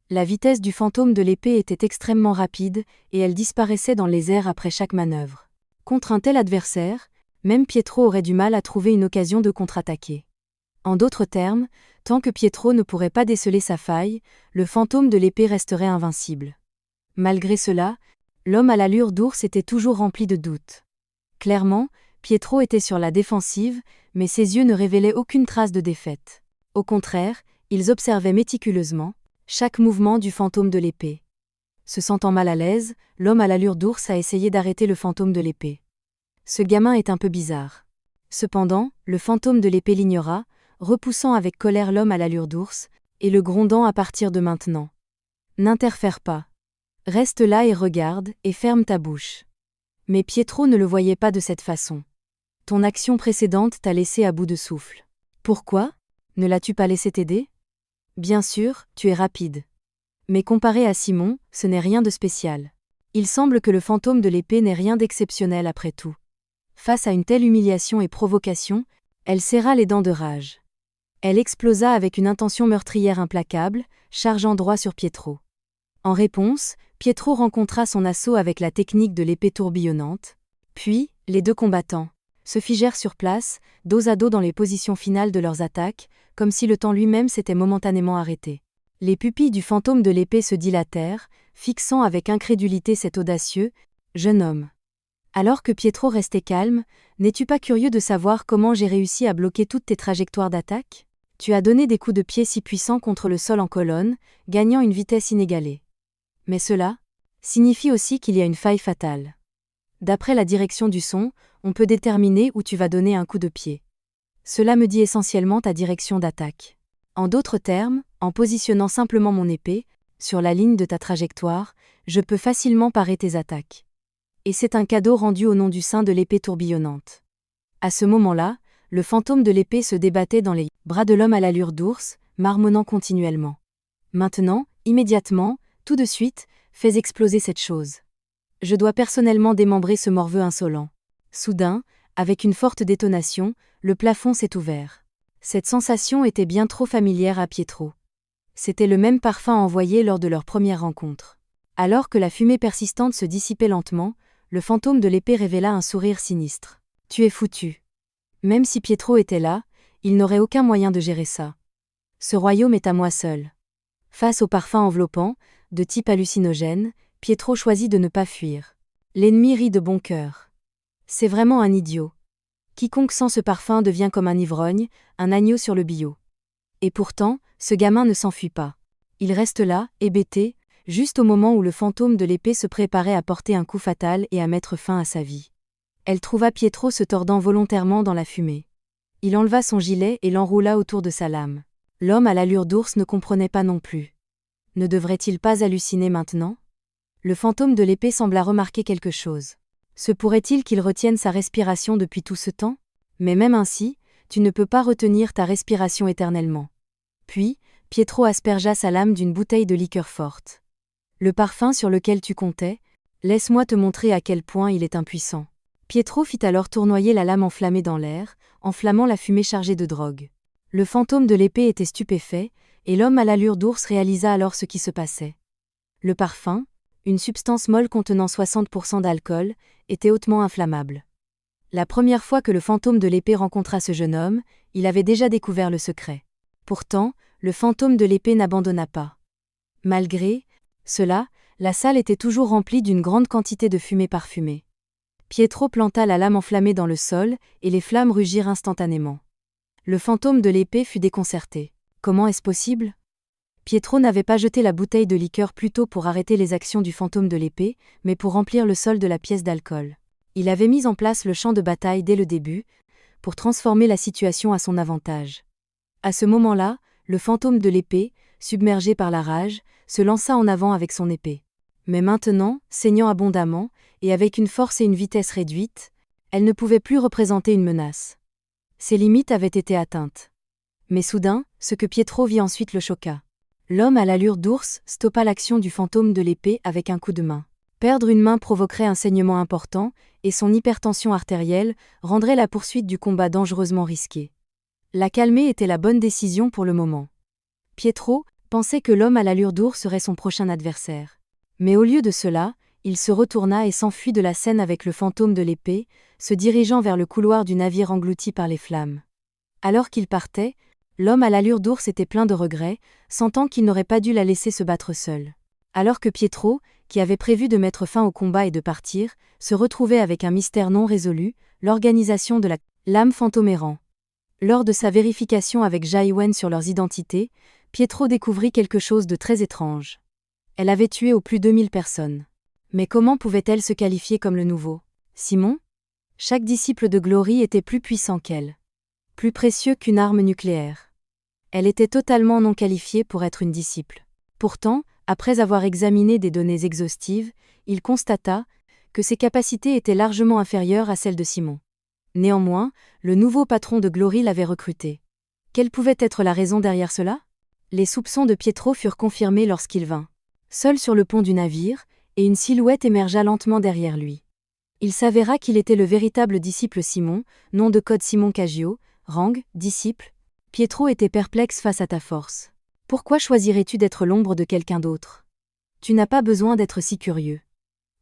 La vitesse du fantôme de l'épée était extrêmement rapide, et elle disparaissait dans les airs après chaque manœuvre. Contre un tel adversaire, même Pietro aurait du mal à trouver une occasion de contre-attaquer. En d'autres termes, tant que Pietro ne pourrait pas déceler sa faille, le fantôme de l'épée resterait invincible. Malgré cela, l'homme à l'allure d'ours était toujours rempli de doutes. Clairement, Pietro était sur la défensive, mais ses yeux ne révélaient aucune trace de défaite. Au contraire, ils observaient méticuleusement chaque mouvement du fantôme de l'épée. Se sentant mal à l'aise, l'homme à l'allure d'ours a essayé d'arrêter le fantôme de l'épée. Ce gamin est un peu bizarre. Cependant, le fantôme de l'épée l'ignora, repoussant avec colère l'homme à l'allure d'ours, et le grondant à partir de maintenant. N'interfère pas. Reste là et regarde, et ferme ta bouche. Mais Pietro ne le voyait pas de cette façon. Ton action précédente t'a laissé à bout de souffle. Pourquoi ? Ne l'as-tu pas laissé t'aider ? Bien sûr, tu es rapide. Mais comparé à Simon, ce n'est rien de spécial. Il semble que le fantôme de l'épée n'ait rien d'exceptionnel après tout. Face à une telle humiliation et provocation, elle serra les dents de rage. Elle explosa avec une intention meurtrière implacable, chargeant droit sur Pietro. En réponse, Pietro rencontra son assaut avec la technique de l'épée tourbillonnante. Puis, les deux combattants se figèrent sur place, dos à dos dans les positions finales de leurs attaques, comme si le temps lui-même s'était momentanément arrêté. Les pupilles du fantôme de l'épée se dilatèrent, fixant avec incrédulité cet audacieux jeune homme. Alors que Pietro restait calme, n'es-tu pas curieux de savoir comment j'ai réussi à bloquer toutes tes trajectoires d'attaque ? Tu as donné des coups de pied si puissants contre le sol en colonne, gagnant une vitesse inégalée. Mais cela signifie aussi qu'il y a une faille fatale. D'après la direction du son, on peut déterminer où tu vas donner un coup de pied. Cela me dit essentiellement ta direction d'attaque. En d'autres termes, en positionnant simplement mon épée sur la ligne de ta trajectoire, je peux facilement parer tes attaques. Et c'est un cadeau rendu au nom du saint de l'épée tourbillonnante. À ce moment-là, le fantôme de l'épée se débattait dans les bras de l'homme à l'allure d'ours, marmonnant continuellement. Maintenant, immédiatement, tout de suite, fais exploser cette chose. Je dois personnellement démembrer ce morveux insolent. Soudain, avec une forte détonation, le plafond s'est ouvert. Cette sensation était bien trop familière à Pietro. C'était le même parfum envoyé lors de leur première rencontre. Alors que la fumée persistante se dissipait lentement, le fantôme de l'épée révéla un sourire sinistre. « Tu es foutu. » Même si Pietro était là, il n'aurait aucun moyen de gérer ça. Ce royaume est à moi seul. Face au parfum enveloppant, de type hallucinogène, Pietro choisit de ne pas fuir. L'ennemi rit de bon cœur. C'est vraiment un idiot. Quiconque sent ce parfum devient comme un ivrogne, un agneau sur le billot. Et pourtant, ce gamin ne s'enfuit pas. Il reste là, hébété, juste au moment où le fantôme de l'épée se préparait à porter un coup fatal et à mettre fin à sa vie. Elle trouva Pietro se tordant volontairement dans la fumée. Il enleva son gilet et l'enroula autour de sa lame. L'homme à l'allure d'ours ne comprenait pas non plus. Ne devrait-il pas halluciner maintenant ? Le fantôme de l'épée sembla remarquer quelque chose. Se pourrait-il qu'il retienne sa respiration depuis tout ce temps ? Mais même ainsi, tu ne peux pas retenir ta respiration éternellement. Puis, Pietro aspergea sa lame d'une bouteille de liqueur forte. Le parfum sur lequel tu comptais, laisse-moi te montrer à quel point il est impuissant. Pietro fit alors tournoyer la lame enflammée dans l'air, enflammant la fumée chargée de drogue. Le fantôme de l'épée était stupéfait, et l'homme à l'allure d'ours réalisa alors ce qui se passait. Le parfum, une substance molle contenant 60% d'alcool, était hautement inflammable. La première fois que le fantôme de l'épée rencontra ce jeune homme, il avait déjà découvert le secret. Pourtant, le fantôme de l'épée n'abandonna pas. Malgré cela, la salle était toujours remplie d'une grande quantité de fumée parfumée. Pietro planta la lame enflammée dans le sol, et les flammes rugirent instantanément. Le fantôme de l'épée fut déconcerté. Comment est-ce possible ? Pietro n'avait pas jeté la bouteille de liqueur plus tôt pour arrêter les actions du fantôme de l'épée, mais pour remplir le sol de la pièce d'alcool. Il avait mis en place le champ de bataille dès le début, pour transformer la situation à son avantage. À ce moment-là, le fantôme de l'épée, submergé par la rage, se lança en avant avec son épée. Mais maintenant, saignant abondamment, et avec une force et une vitesse réduites, elle ne pouvait plus représenter une menace. Ses limites avaient été atteintes. Mais soudain, ce que Pietro vit ensuite le choqua. L'homme à l'allure d'ours stoppa l'action du fantôme de l'épée avec un coup de main. Perdre une main provoquerait un saignement important, et son hypertension artérielle rendrait la poursuite du combat dangereusement risquée. La calmer était la bonne décision pour le moment. Pietro pensait que l'homme à l'allure d'ours serait son prochain adversaire. Mais au lieu de cela, il se retourna et s'enfuit de la scène avec le fantôme de l'épée, se dirigeant vers le couloir du navire englouti par les flammes. Alors qu'il partait, l'homme à l'allure d'ours était plein de regrets, sentant qu'il n'aurait pas dû la laisser se battre seule. Alors que Pietro, qui avait prévu de mettre fin au combat et de partir, se retrouvait avec un mystère non résolu, l'organisation de la lame fantôme errant. Lors de sa vérification avec Jai-Wen sur leurs identités, Pietro découvrit quelque chose de très étrange. Elle avait tué au plus 2000 personnes. Mais comment pouvait-elle se qualifier comme le nouveau Simon ? Chaque disciple de Glory était plus puissant qu'elle. Plus précieux qu'une arme nucléaire. Elle était totalement non qualifiée pour être une disciple. Pourtant, après avoir examiné des données exhaustives, il constata que ses capacités étaient largement inférieures à celles de Simon. Néanmoins, le nouveau patron de Glory l'avait recruté. Quelle pouvait être la raison derrière cela ? Les soupçons de Pietro furent confirmés lorsqu'il vint. Seul sur le pont du navire, et une silhouette émergea lentement derrière lui. Il s'avéra qu'il était le véritable disciple Simon, nom de code Simon Cagio, rang, disciple. Pietro était perplexe face à ta force. Pourquoi choisirais-tu d'être l'ombre de quelqu'un d'autre ? Tu n'as pas besoin d'être si curieux.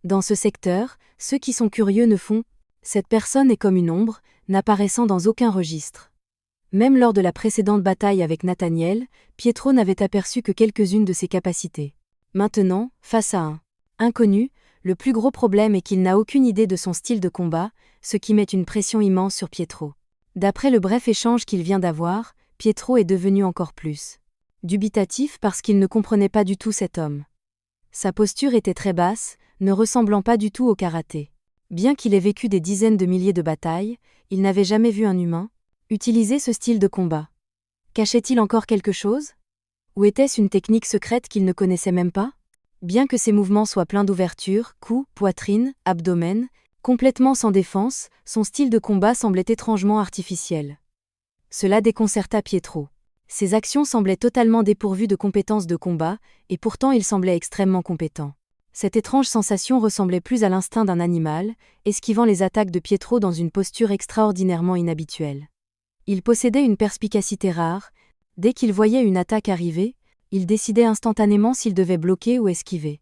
Dans ce secteur, ceux qui sont curieux ne font. Cette personne est comme une ombre, n'apparaissant dans aucun registre. Même lors de la précédente bataille avec Nathaniel, Pietro n'avait aperçu que quelques-unes de ses capacités. Maintenant, face à un inconnu, le plus gros problème est qu'il n'a aucune idée de son style de combat, ce qui met une pression immense sur Pietro. D'après le bref échange qu'il vient d'avoir, Pietro est devenu encore plus dubitatif parce qu'il ne comprenait pas du tout cet homme. Sa posture était très basse, ne ressemblant pas du tout au karaté. Bien qu'il ait vécu des dizaines de milliers de batailles, il n'avait jamais vu un humain utiliser ce style de combat. Cachait-il encore quelque chose ? Ou était-ce une technique secrète qu'il ne connaissait même pas ? Bien que ses mouvements soient pleins d'ouverture, cou, poitrine, abdomen, complètement sans défense, son style de combat semblait étrangement artificiel. Cela déconcerta Pietro. Ses actions semblaient totalement dépourvues de compétences de combat, et pourtant il semblait extrêmement compétent. Cette étrange sensation ressemblait plus à l'instinct d'un animal, esquivant les attaques de Pietro dans une posture extraordinairement inhabituelle. Il possédait une perspicacité rare. Dès qu'il voyait une attaque arriver, il décidait instantanément s'il devait bloquer ou esquiver.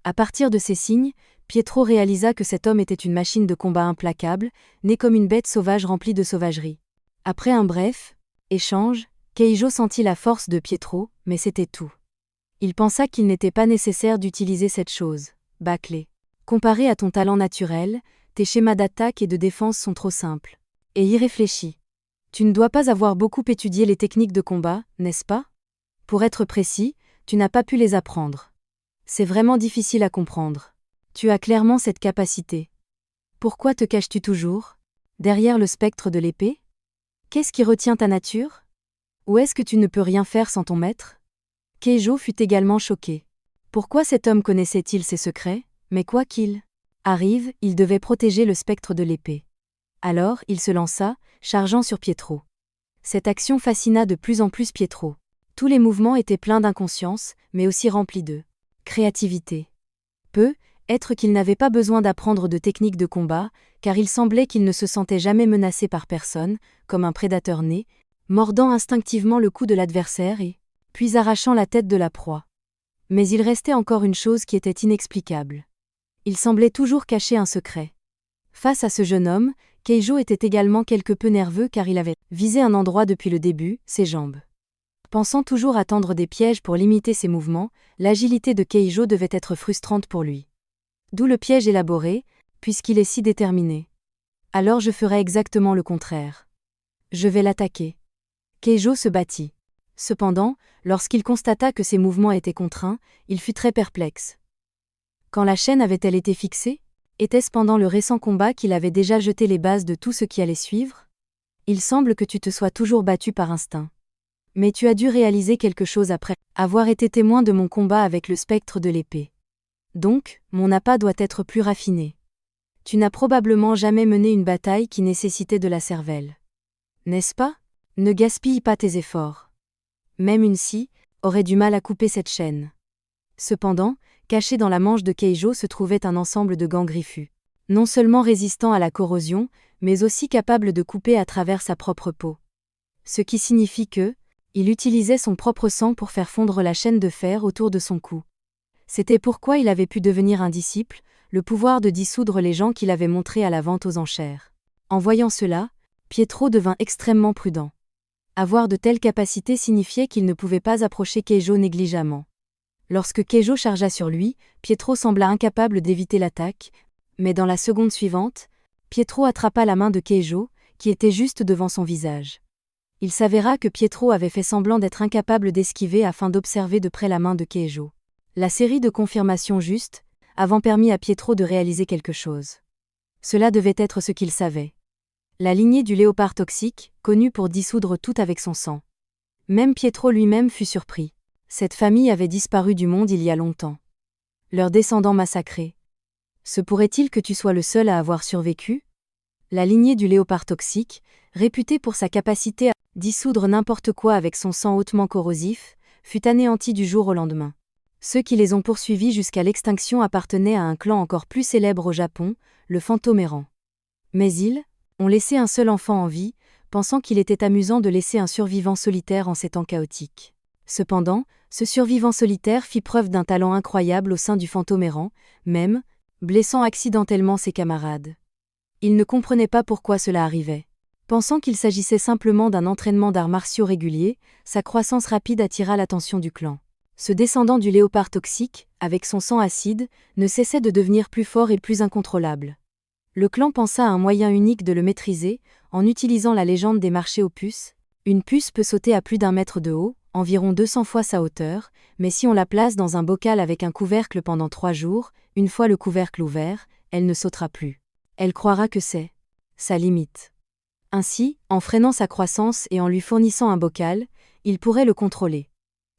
À partir de ces signes, Pietro réalisa que cet homme était une machine de combat implacable, né comme une bête sauvage remplie de sauvagerie. Après un bref échange, Keijo sentit la force de Pietro, mais c'était tout. Il pensa qu'il n'était pas nécessaire d'utiliser cette chose, bâclée. Comparé à ton talent naturel, tes schémas d'attaque et de défense sont trop simples. Et irréfléchis. Tu ne dois pas avoir beaucoup étudié les techniques de combat, n'est-ce pas ? Pour être précis, tu n'as pas pu les apprendre. C'est vraiment difficile à comprendre. Tu as clairement cette capacité. Pourquoi te caches-tu toujours ? Derrière le spectre de l'épée ? Qu'est-ce qui retient ta nature ? Ou est-ce que tu ne peux rien faire sans ton maître ? Keijo fut également choqué. Pourquoi cet homme connaissait-il ses secrets ? Mais quoi qu'il arrive, il devait protéger le spectre de l'épée. Alors, il se lança, chargeant sur Pietro. Cette action fascina de plus en plus Pietro. Tous les mouvements étaient pleins d'inconscience, mais aussi remplis de créativité. Être qu'il n'avait pas besoin d'apprendre de techniques de combat, car il semblait qu'il ne se sentait jamais menacé par personne, comme un prédateur né, mordant instinctivement le cou de l'adversaire et puis arrachant la tête de la proie. Mais il restait encore une chose qui était inexplicable. Il semblait toujours cacher un secret. Face à ce jeune homme, Keijo était également quelque peu nerveux car il avait visé un endroit depuis le début, ses jambes. Pensant toujours à tendre des pièges pour limiter ses mouvements, l'agilité de Keijo devait être frustrante pour lui. D'où le piège élaboré, puisqu'il est si déterminé. Alors je ferai exactement le contraire. Je vais l'attaquer. Keijo se battit. Cependant, lorsqu'il constata que ses mouvements étaient contraints, il fut très perplexe. Quand la chaîne avait-elle été fixée ? Était-ce pendant le récent combat qu'il avait déjà jeté les bases de tout ce qui allait suivre? Il semble que tu te sois toujours battu par instinct. Mais tu as dû réaliser quelque chose après avoir été témoin de mon combat avec le spectre de l'épée. Donc, mon appât doit être plus raffiné. Tu n'as probablement jamais mené une bataille qui nécessitait de la cervelle. N'est-ce pas? Ne gaspille pas tes efforts. Même une scie aurait du mal à couper cette chaîne. Cependant, caché dans la manche de Keijo se trouvait un ensemble de gants griffus. Non seulement résistant à la corrosion, mais aussi capable de couper à travers sa propre peau. Ce qui signifie que, il utilisait son propre sang pour faire fondre la chaîne de fer autour de son cou. C'était pourquoi il avait pu devenir un disciple, le pouvoir de dissoudre les gens qu'il avait montré à la vente aux enchères. En voyant cela, Pietro devint extrêmement prudent. Avoir de telles capacités signifiait qu'il ne pouvait pas approcher Keijo négligemment. Lorsque Keijo chargea sur lui, Pietro sembla incapable d'éviter l'attaque, mais dans la seconde suivante, Pietro attrapa la main de Keijo, qui était juste devant son visage. Il s'avéra que Pietro avait fait semblant d'être incapable d'esquiver afin d'observer de près la main de Keijo. La série de confirmations justes avait permis à Pietro de réaliser quelque chose. Cela devait être ce qu'il savait. La lignée du léopard toxique, connue pour dissoudre tout avec son sang. Même Pietro lui-même fut surpris. Cette famille avait disparu du monde il y a longtemps. Leurs descendants massacrés. Se pourrait-il que tu sois le seul à avoir survécu? La lignée du léopard toxique, réputée pour sa capacité à dissoudre n'importe quoi avec son sang hautement corrosif, fut anéantie du jour au lendemain. Ceux qui les ont poursuivis jusqu'à l'extinction appartenaient à un clan encore plus célèbre au Japon, le Fantomeran. Mais ils ont laissé un seul enfant en vie, pensant qu'il était amusant de laisser un survivant solitaire en ces temps chaotiques. Cependant, ce survivant solitaire fit preuve d'un talent incroyable au sein du Fantomeran, même blessant accidentellement ses camarades. Il ne comprenait pas pourquoi cela arrivait. Pensant qu'il s'agissait simplement d'un entraînement d'arts martiaux régulier, sa croissance rapide attira l'attention du clan. Ce descendant du léopard toxique, avec son sang acide, ne cessait de devenir plus fort et plus incontrôlable. Le clan pensa à un moyen unique de le maîtriser, en utilisant la légende des marchés aux puces. Une puce peut sauter à plus d'1 mètre de haut, environ 200 fois sa hauteur, mais si on la place dans un bocal avec un couvercle pendant 3 jours, une fois le couvercle ouvert, elle ne sautera plus. Elle croira que c'est sa limite. Ainsi, en freinant sa croissance et en lui fournissant un bocal, il pourrait le contrôler.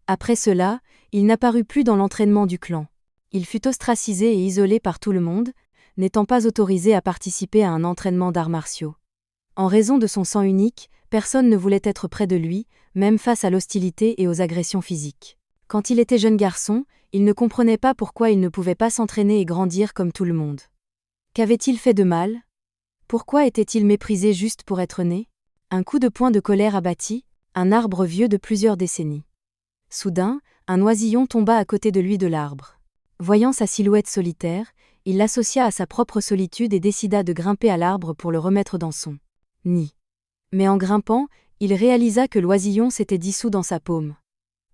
Après cela, il n'apparut plus dans l'entraînement du clan. Il fut ostracisé et isolé par tout le monde, n'étant pas autorisé à participer à un entraînement d'arts martiaux. En raison de son sang unique, personne ne voulait être près de lui, même face à l'hostilité et aux agressions physiques. Quand il était jeune garçon, il ne comprenait pas pourquoi il ne pouvait pas s'entraîner et grandir comme tout le monde. Qu'avait-il fait de mal? Pourquoi était-il méprisé juste pour être né? Un coup de poing de colère abattit un arbre vieux de plusieurs décennies. Soudain, un oisillon tomba à côté de lui de l'arbre. Voyant sa silhouette solitaire, il l'associa à sa propre solitude et décida de grimper à l'arbre pour le remettre dans son nid. Mais en grimpant, il réalisa que l'oisillon s'était dissous dans sa paume.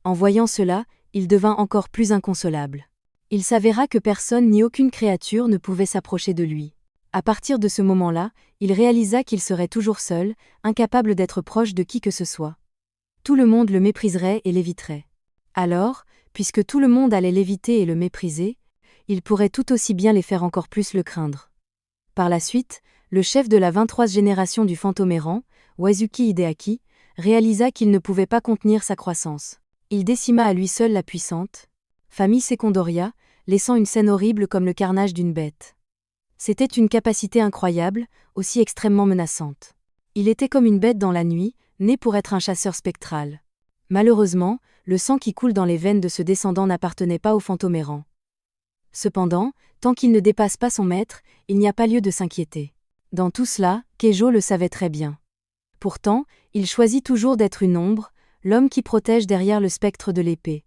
En voyant cela, il devint encore plus inconsolable. Il s'avéra que personne ni aucune créature ne pouvait s'approcher de lui. À partir de ce moment-là, il réalisa qu'il serait toujours seul, incapable d'être proche de qui que ce soit. Tout le monde le mépriserait et l'éviterait. Alors, puisque tout le monde allait l'éviter et le mépriser, il pourrait tout aussi bien les faire encore plus le craindre. Par la suite, le chef de la 23e génération du Fantomeran, Wazuki Hideaki, réalisa qu'il ne pouvait pas contenir sa croissance. Il décima à lui seul la puissante famille Secondoria, laissant une scène horrible comme le carnage d'une bête. C'était une capacité incroyable, aussi extrêmement menaçante. Il était comme une bête dans la nuit, né pour être un chasseur spectral. Malheureusement, le sang qui coule dans les veines de ce descendant n'appartenait pas au Fantomeran. Cependant, tant qu'il ne dépasse pas son maître, il n'y a pas lieu de s'inquiéter. Dans tout cela, Keijo le savait très bien. Pourtant, il choisit toujours d'être une ombre, l'homme qui protège derrière le spectre de l'épée.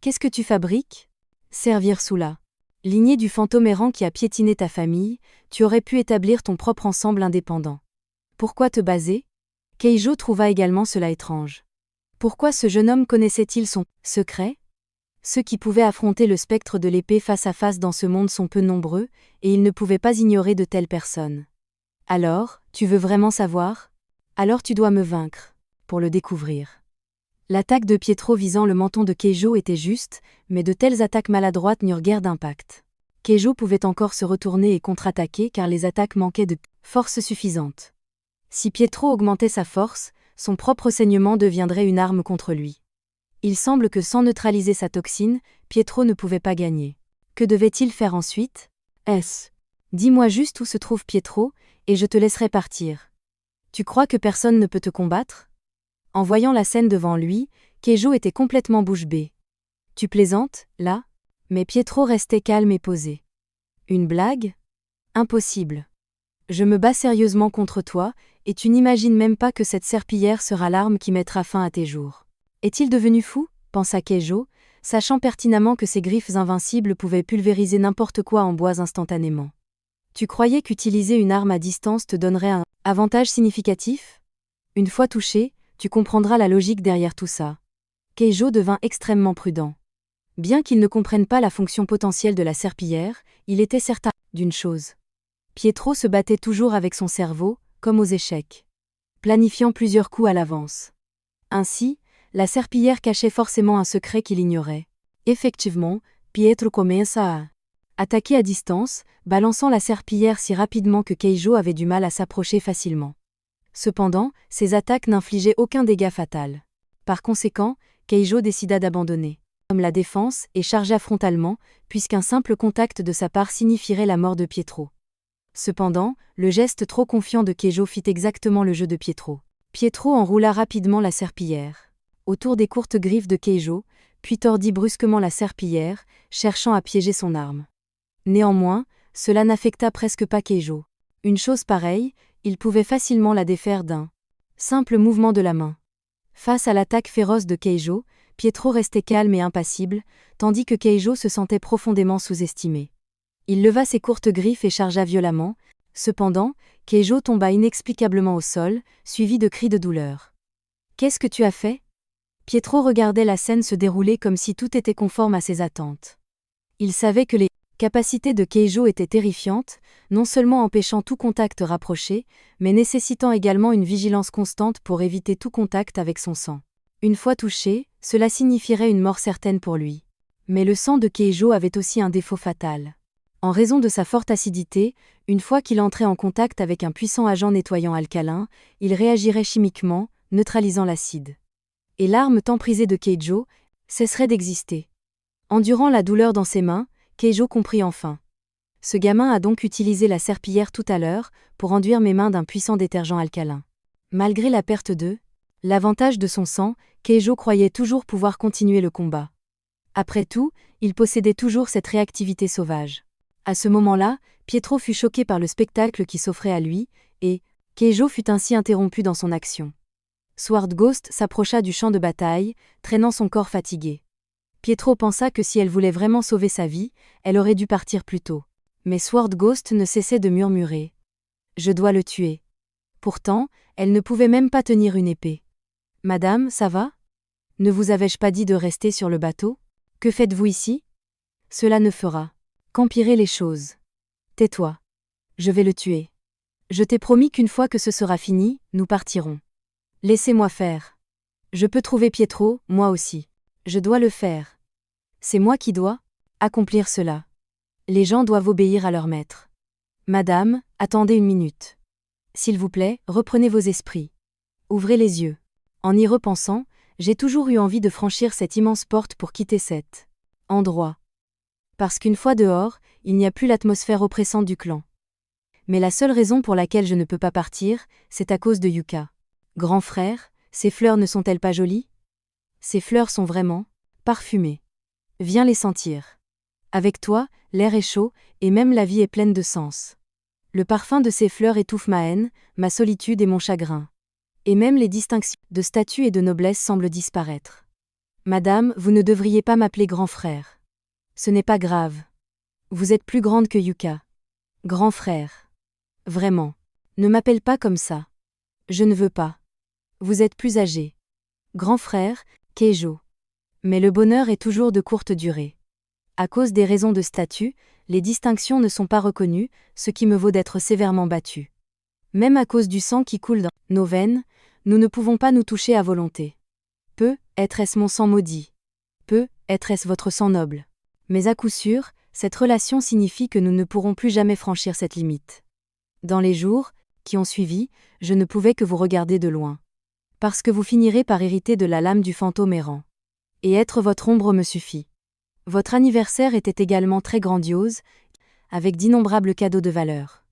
Qu'est-ce que tu fabriques? Servir sous la lignée du Fantomeran qui a piétiné ta famille, tu aurais pu établir ton propre ensemble indépendant. Pourquoi te baser? Keijo trouva également cela étrange. Pourquoi ce jeune homme connaissait-il son secret? Ceux qui pouvaient affronter le spectre de l'épée face à face dans ce monde sont peu nombreux, et il ne pouvait pas ignorer de telles personnes. Alors, tu veux vraiment savoir? Alors tu dois me vaincre, pour le découvrir. L'attaque de Pietro visant le menton de Keijo était juste, mais de telles attaques maladroites n'eurent guère d'impact. Keijo pouvait encore se retourner et contre-attaquer car les attaques manquaient de force suffisante. Si Pietro augmentait sa force, son propre saignement deviendrait une arme contre lui. Il semble que sans neutraliser sa toxine, Pietro ne pouvait pas gagner. Que devait-il faire ensuite? Dis-moi juste où se trouve Pietro, et je te laisserai partir. Tu crois que personne ne peut te combattre? En voyant la scène devant lui, Keijo était complètement bouche bée. Tu plaisantes, là? Mais Pietro restait calme et posé. Une blague? Impossible. Je me bats sérieusement contre toi, et tu n'imagines même pas que cette serpillière sera l'arme qui mettra fin à tes jours. Est-il devenu fou? Pensa Keijo, sachant pertinemment que ses griffes invincibles pouvaient pulvériser n'importe quoi en bois instantanément. Tu croyais qu'utiliser une arme à distance te donnerait un avantage significatif? Une fois touché, tu comprendras la logique derrière tout ça. Keijo devint extrêmement prudent. Bien qu'il ne comprenne pas la fonction potentielle de la serpillière, il était certain d'une chose. Pietro se battait toujours avec son cerveau, comme aux échecs, planifiant plusieurs coups à l'avance. Ainsi, la serpillière cachait forcément un secret qu'il ignorait. Effectivement, Pietro commença à attaquer à distance, balançant la serpillière si rapidement que Keijo avait du mal à s'approcher facilement. Cependant, ses attaques n'infligeaient aucun dégât fatal. Par conséquent, Keijo décida d'abandonner la défense et chargea frontalement, puisqu'un simple contact de sa part signifierait la mort de Pietro. Cependant, le geste trop confiant de Keijo fit exactement le jeu de Pietro. Pietro enroula rapidement la serpillière autour des courtes griffes de Keijo, puis tordit brusquement la serpillière, cherchant à piéger son arme. Néanmoins, cela n'affecta presque pas Keijo. Une chose pareille, il pouvait facilement la défaire d'un simple mouvement de la main. Face à l'attaque féroce de Keijo, Pietro restait calme et impassible, tandis que Keijo se sentait profondément sous-estimé. Il leva ses courtes griffes et chargea violemment. Cependant, Keijo tomba inexplicablement au sol, suivi de cris de douleur. « Qu'est-ce que tu as fait ?» Pietro regardait la scène se dérouler comme si tout était conforme à ses attentes. Il savait que les capacités de Keijo étaient terrifiantes, non seulement empêchant tout contact rapproché, mais nécessitant également une vigilance constante pour éviter tout contact avec son sang. Une fois touché, cela signifierait une mort certaine pour lui. Mais le sang de Keijo avait aussi un défaut fatal. En raison de sa forte acidité, une fois qu'il entrait en contact avec un puissant agent nettoyant alcalin, il réagirait chimiquement, neutralisant l'acide. Et l'arme tant prisée de Keijo cesserait d'exister. Endurant la douleur dans ses mains, Keijo comprit enfin. Ce gamin a donc utilisé la serpillière tout à l'heure pour enduire mes mains d'un puissant détergent alcalin. Malgré la perte de l'avantage de son sang, Keijo croyait toujours pouvoir continuer le combat. Après tout, il possédait toujours cette réactivité sauvage. À ce moment-là, Pietro fut choqué par le spectacle qui s'offrait à lui, et Keijo fut ainsi interrompu dans son action. Sword Ghost s'approcha du champ de bataille, traînant son corps fatigué. Pietro pensa que si elle voulait vraiment sauver sa vie, elle aurait dû partir plus tôt. Mais Sword Ghost ne cessait de murmurer. « Je dois le tuer. » Pourtant, elle ne pouvait même pas tenir une épée. « Madame, ça va? Ne vous avais-je pas dit de rester sur le bateau? Que faites-vous ici? Cela ne fera qu'empirer les choses. Tais-toi. Je vais le tuer. Je t'ai promis qu'une fois que ce sera fini, nous partirons. Laissez-moi faire. Je peux trouver Pietro, moi aussi. Je dois le faire. C'est moi qui dois accomplir cela. Les gens doivent obéir à leur maître. Madame, attendez une minute. S'il vous plaît, reprenez vos esprits. Ouvrez les yeux. En y repensant, j'ai toujours eu envie de franchir cette immense porte pour quitter cet endroit. Parce qu'une fois dehors, il n'y a plus l'atmosphère oppressante du clan. Mais la seule raison pour laquelle je ne peux pas partir, c'est à cause de Yuka. Grand frère, ces fleurs ne sont-elles pas jolies? Ces fleurs sont vraiment parfumées. Viens les sentir. Avec toi, l'air est chaud, et même la vie est pleine de sens. Le parfum de ces fleurs étouffe ma haine, ma solitude et mon chagrin. Et même les distinctions de statut et de noblesse semblent disparaître. Madame, vous ne devriez pas m'appeler grand frère. Ce n'est pas grave. Vous êtes plus grande que Yuka. Grand frère. Vraiment. Ne m'appelle pas comme ça. Je ne veux pas. Vous êtes plus âgé. Grand frère, Keijo. Mais le bonheur est toujours de courte durée. À cause des raisons de statut, les distinctions ne sont pas reconnues, ce qui me vaut d'être sévèrement battu. Même à cause du sang qui coule dans nos veines, nous ne pouvons pas nous toucher à volonté. Peut-être est-ce mon sang maudit. Peut-être est-ce votre sang noble. Mais à coup sûr, Cette relation signifie que nous ne pourrons plus jamais franchir cette limite. Dans les jours qui ont suivi, je ne pouvais que vous regarder de loin. Parce que vous finirez par hériter de la lame du fantôme errant. Et être votre ombre me suffit. Votre anniversaire était également très grandiose, avec d'innombrables cadeaux de valeur.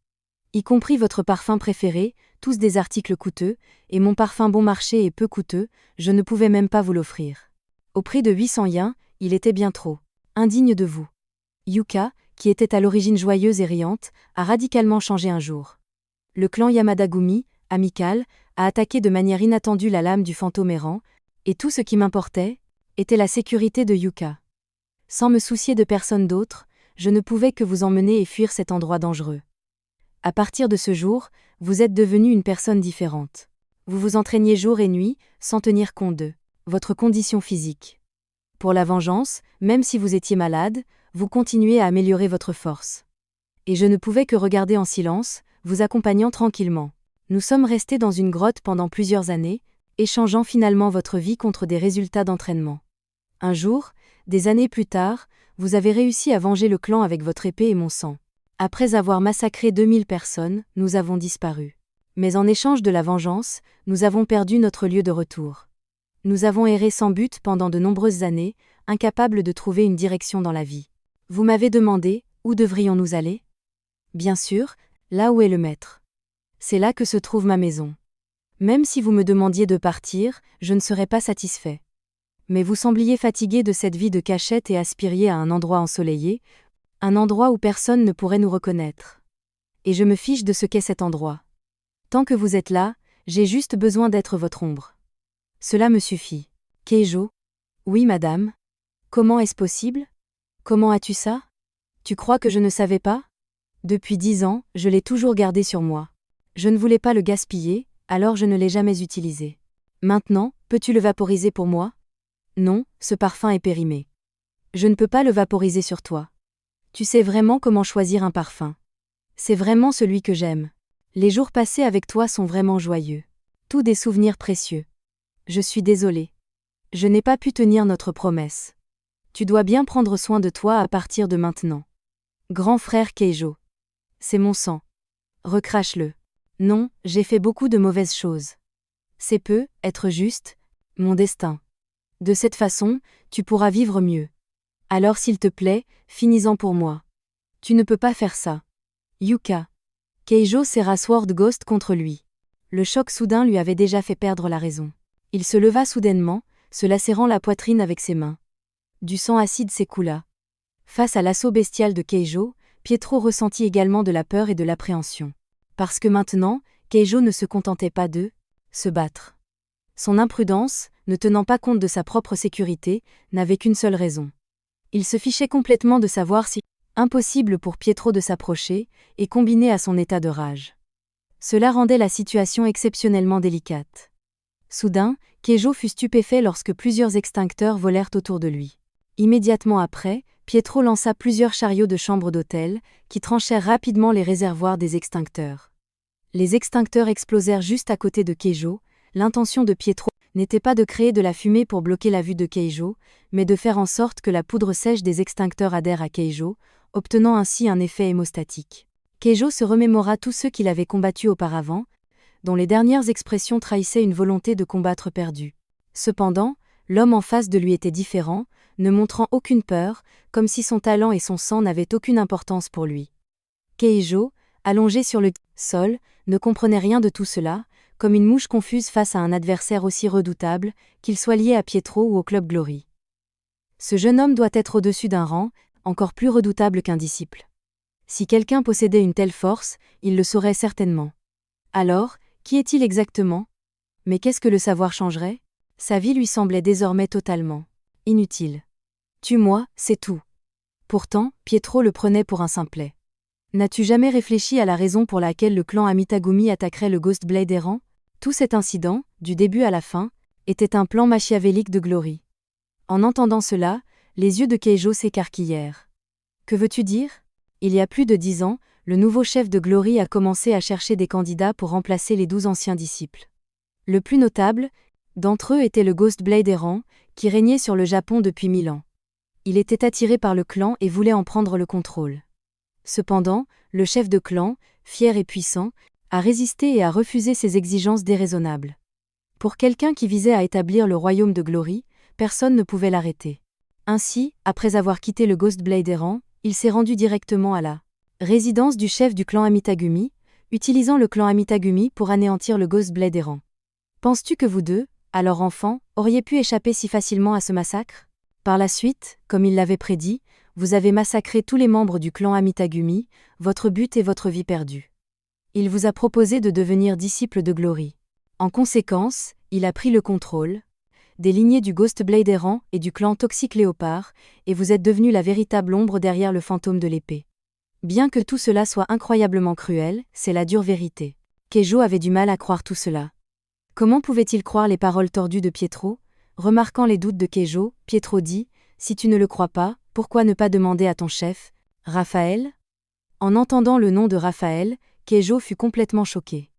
Y compris votre parfum préféré, tous des articles coûteux, et mon parfum bon marché et peu coûteux, je ne pouvais même pas vous l'offrir. Au prix de 800 yens, il était bien trop. Indigne de vous. Yuka, qui était à l'origine joyeuse et riante, a radicalement changé un jour. Le clan Yamadagumi, amical, a attaqué de manière inattendue la lame du fantôme errant, et tout ce qui m'importait était la sécurité de Yuka. Sans me soucier de personne d'autre, je ne pouvais que vous emmener et fuir cet endroit dangereux. À partir de ce jour, vous êtes devenue une personne différente. Vous vous entraîniez jour et nuit, sans tenir compte de votre condition physique. Pour la vengeance, même si vous étiez malade, vous continuez à améliorer votre force. Et je ne pouvais que regarder en silence, vous accompagnant tranquillement. Nous sommes restés dans une grotte pendant plusieurs années, échangeant finalement votre vie contre des résultats d'entraînement. Un jour, des années plus tard, vous avez réussi à venger le clan avec votre épée et mon sang. Après avoir massacré 2000 personnes, nous avons disparu. Mais en échange de la vengeance, nous avons perdu notre lieu de retour. Nous avons erré sans but pendant de nombreuses années, incapables de trouver une direction dans la vie. Vous m'avez demandé, où devrions-nous aller ? Bien sûr, là où est le maître. C'est là que se trouve ma maison. Même si vous me demandiez de partir, je ne serais pas satisfait. Mais vous sembliez fatigué de cette vie de cachette et aspiriez à un endroit ensoleillé, un endroit où personne ne pourrait nous reconnaître. Et je me fiche de ce qu'est cet endroit. Tant que vous êtes là, j'ai juste besoin d'être votre ombre. Cela me suffit. Keijo ? Oui, madame. Comment est-ce possible ? Comment as-tu ça ? Tu crois que je ne savais pas ? Depuis 10 ans, je l'ai toujours gardé sur moi. Je ne voulais pas le gaspiller, alors je ne l'ai jamais utilisé. Maintenant, peux-tu le vaporiser pour moi ? Non, ce parfum est périmé. Je ne peux pas le vaporiser sur toi. Tu sais vraiment comment choisir un parfum. C'est vraiment celui que j'aime. Les jours passés avec toi sont vraiment joyeux. Tous des souvenirs précieux. Je suis désolée. Je n'ai pas pu tenir notre promesse. Tu dois bien prendre soin de toi à partir de maintenant. Grand frère Keijo. C'est mon sang. Recrache-le. Non, j'ai fait beaucoup de mauvaises choses. C'est peu, être juste, mon destin. De cette façon, tu pourras vivre mieux. Alors s'il te plaît, finis-en pour moi. Tu ne peux pas faire ça. Yuka. Keijo serra Sword Ghost contre lui. Le choc soudain lui avait déjà fait perdre la raison. Il se leva soudainement, se lacérant la poitrine avec ses mains. Du sang acide s'écoula. Face à l'assaut bestial de Keijo, Pietro ressentit également de la peur et de l'appréhension. Parce que maintenant, Keijo ne se contentait pas de se battre. Son imprudence, ne tenant pas compte de sa propre sécurité, n'avait qu'une seule raison. Il se fichait complètement de savoir si impossible pour Pietro de s'approcher, et combiné à son état de rage. Cela rendait la situation exceptionnellement délicate. Soudain, Keijo fut stupéfait lorsque plusieurs extincteurs volèrent autour de lui. Immédiatement après, Pietro lança plusieurs chariots de chambre d'hôtel, qui tranchèrent rapidement les réservoirs des extincteurs. Les extincteurs explosèrent juste à côté de Keijo. L'intention de Pietro n'était pas de créer de la fumée pour bloquer la vue de Keijo, mais de faire en sorte que la poudre sèche des extincteurs adhère à Keijo, obtenant ainsi un effet hémostatique. Keijo se remémora tous ceux qu'il avait combattus auparavant, dont les dernières expressions trahissaient une volonté de combattre perdue. Cependant, l'homme en face de lui était différent, ne montrant aucune peur, comme si son talent et son sang n'avaient aucune importance pour lui. Keijo, allongé sur le sol, ne comprenait rien de tout cela, comme une mouche confuse face à un adversaire aussi redoutable, qu'il soit lié à Pietro ou au Club Glory. Ce jeune homme doit être au-dessus d'un rang, encore plus redoutable qu'un disciple. Si quelqu'un possédait une telle force, il le saurait certainement. Alors, qui est-il exactement ? Mais qu'est-ce que le savoir changerait ? Sa vie lui semblait désormais totalement inutile. Tue-moi, c'est tout. Pourtant, Pietro le prenait pour un simplet. N'as-tu jamais réfléchi à la raison pour laquelle le clan Amitagumi attaquerait le Ghost Blade errant ? Tout cet incident, du début à la fin, était un plan machiavélique de Glory. En entendant cela, les yeux de Keijo s'écarquillèrent. Que veux-tu dire ? Il y a plus de 10 ans, le nouveau chef de Glory a commencé à chercher des candidats pour remplacer les 12 anciens disciples. Le plus notable d'entre eux était le Ghost Blade errant, qui régnait sur le Japon depuis 1000 ans. Il était attiré par le clan et voulait en prendre le contrôle. Cependant, le chef de clan, fier et puissant, a résisté et a refusé ces exigences déraisonnables. Pour quelqu'un qui visait à établir le royaume de Glory, personne ne pouvait l'arrêter. Ainsi, après avoir quitté le Ghostblade errant, il s'est rendu directement à la résidence du chef du clan Amitagumi, utilisant le clan Amitagumi pour anéantir le Ghostblade errant. Penses-tu que vous deux, alors enfants, auriez pu échapper si facilement à ce massacre? Par la suite, comme il l'avait prédit, vous avez massacré tous les membres du clan Amitagumi, votre but est votre vie perdue. Il vous a proposé de devenir disciple de Glory. En conséquence, il a pris le contrôle des lignées du Ghostblade errant et du clan Toxic Léopard, et vous êtes devenu la véritable ombre derrière le fantôme de l'épée. Bien que tout cela soit incroyablement cruel, c'est la dure vérité. Keijo avait du mal à croire tout cela. Comment pouvait-il croire les paroles tordues de Pietro? Remarquant les doutes de Keijo, Pietro dit « Si tu ne le crois pas, pourquoi ne pas demander à ton chef, Raphaël ?» En entendant le nom de Raphaël, Keijo fut complètement choqué.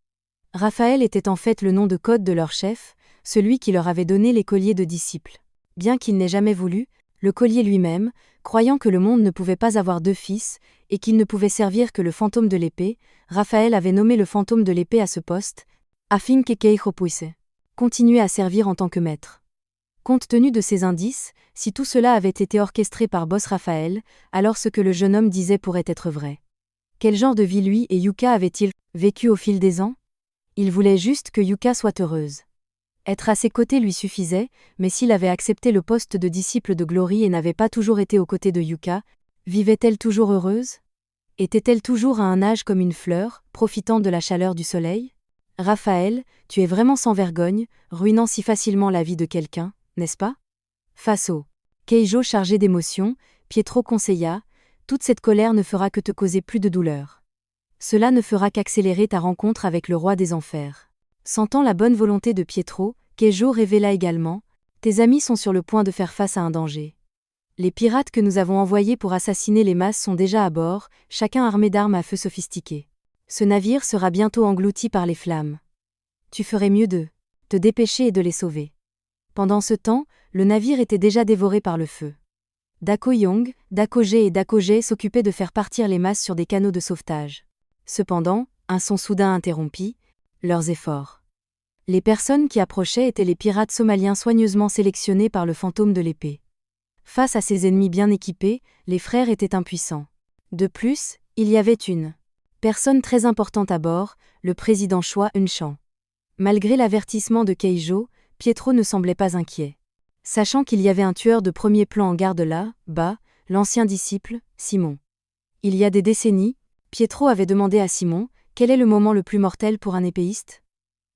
Raphaël était en fait le nom de code de leur chef, celui qui leur avait donné les colliers de disciples. Bien qu'il n'ait jamais voulu, le collier lui-même, croyant que le monde ne pouvait pas avoir deux fils, et qu'il ne pouvait servir que le fantôme de l'épée, Raphaël avait nommé le fantôme de l'épée à ce poste, afin que Keijo puisse continuer à servir en tant que maître. Compte tenu de ces indices, si tout cela avait été orchestré par Boss Raphaël, alors ce que le jeune homme disait pourrait être vrai. Quel genre de vie lui et Yuka avaient-ils vécu au fil des ans? Il voulait juste que Yuka soit heureuse. Être à ses côtés lui suffisait, mais s'il avait accepté le poste de disciple de Glory et n'avait pas toujours été aux côtés de Yuka, vivait-elle toujours heureuse? Était-elle toujours à un âge comme une fleur, profitant de la chaleur du soleil? Raphaël, tu es vraiment sans vergogne, ruinant si facilement la vie de quelqu'un, n'est-ce pas? Face au Keijo chargé d'émotions, Pietro conseilla, toute cette colère ne fera que te causer plus de douleur. Cela ne fera qu'accélérer ta rencontre avec le roi des enfers. Sentant la bonne volonté de Pietro, Keijo révéla également, tes amis sont sur le point de faire face à un danger. Les pirates que nous avons envoyés pour assassiner les masses sont déjà à bord, chacun armé d'armes à feu sophistiquées. Ce navire sera bientôt englouti par les flammes. Tu ferais mieux de te dépêcher et de les sauver. Pendant ce temps, le navire était déjà dévoré par le feu. Dakoyong, Dakoge et Dakoge s'occupaient de faire partir les masses sur des canaux de sauvetage. Cependant, un son soudain interrompit leurs efforts. Les personnes qui approchaient étaient les pirates somaliens soigneusement sélectionnés par le fantôme de l'épée. Face à ces ennemis bien équipés, les frères étaient impuissants. De plus, il y avait une personne très importante à bord, le président Choi Eun-chan. Malgré l'avertissement de Keijo, Pietro ne semblait pas inquiet. Sachant qu'il y avait un tueur de premier plan en garde là-bas, l'ancien disciple, Simon. Il y a des décennies, Pietro avait demandé à Simon, quel est le moment le plus mortel pour un épéiste?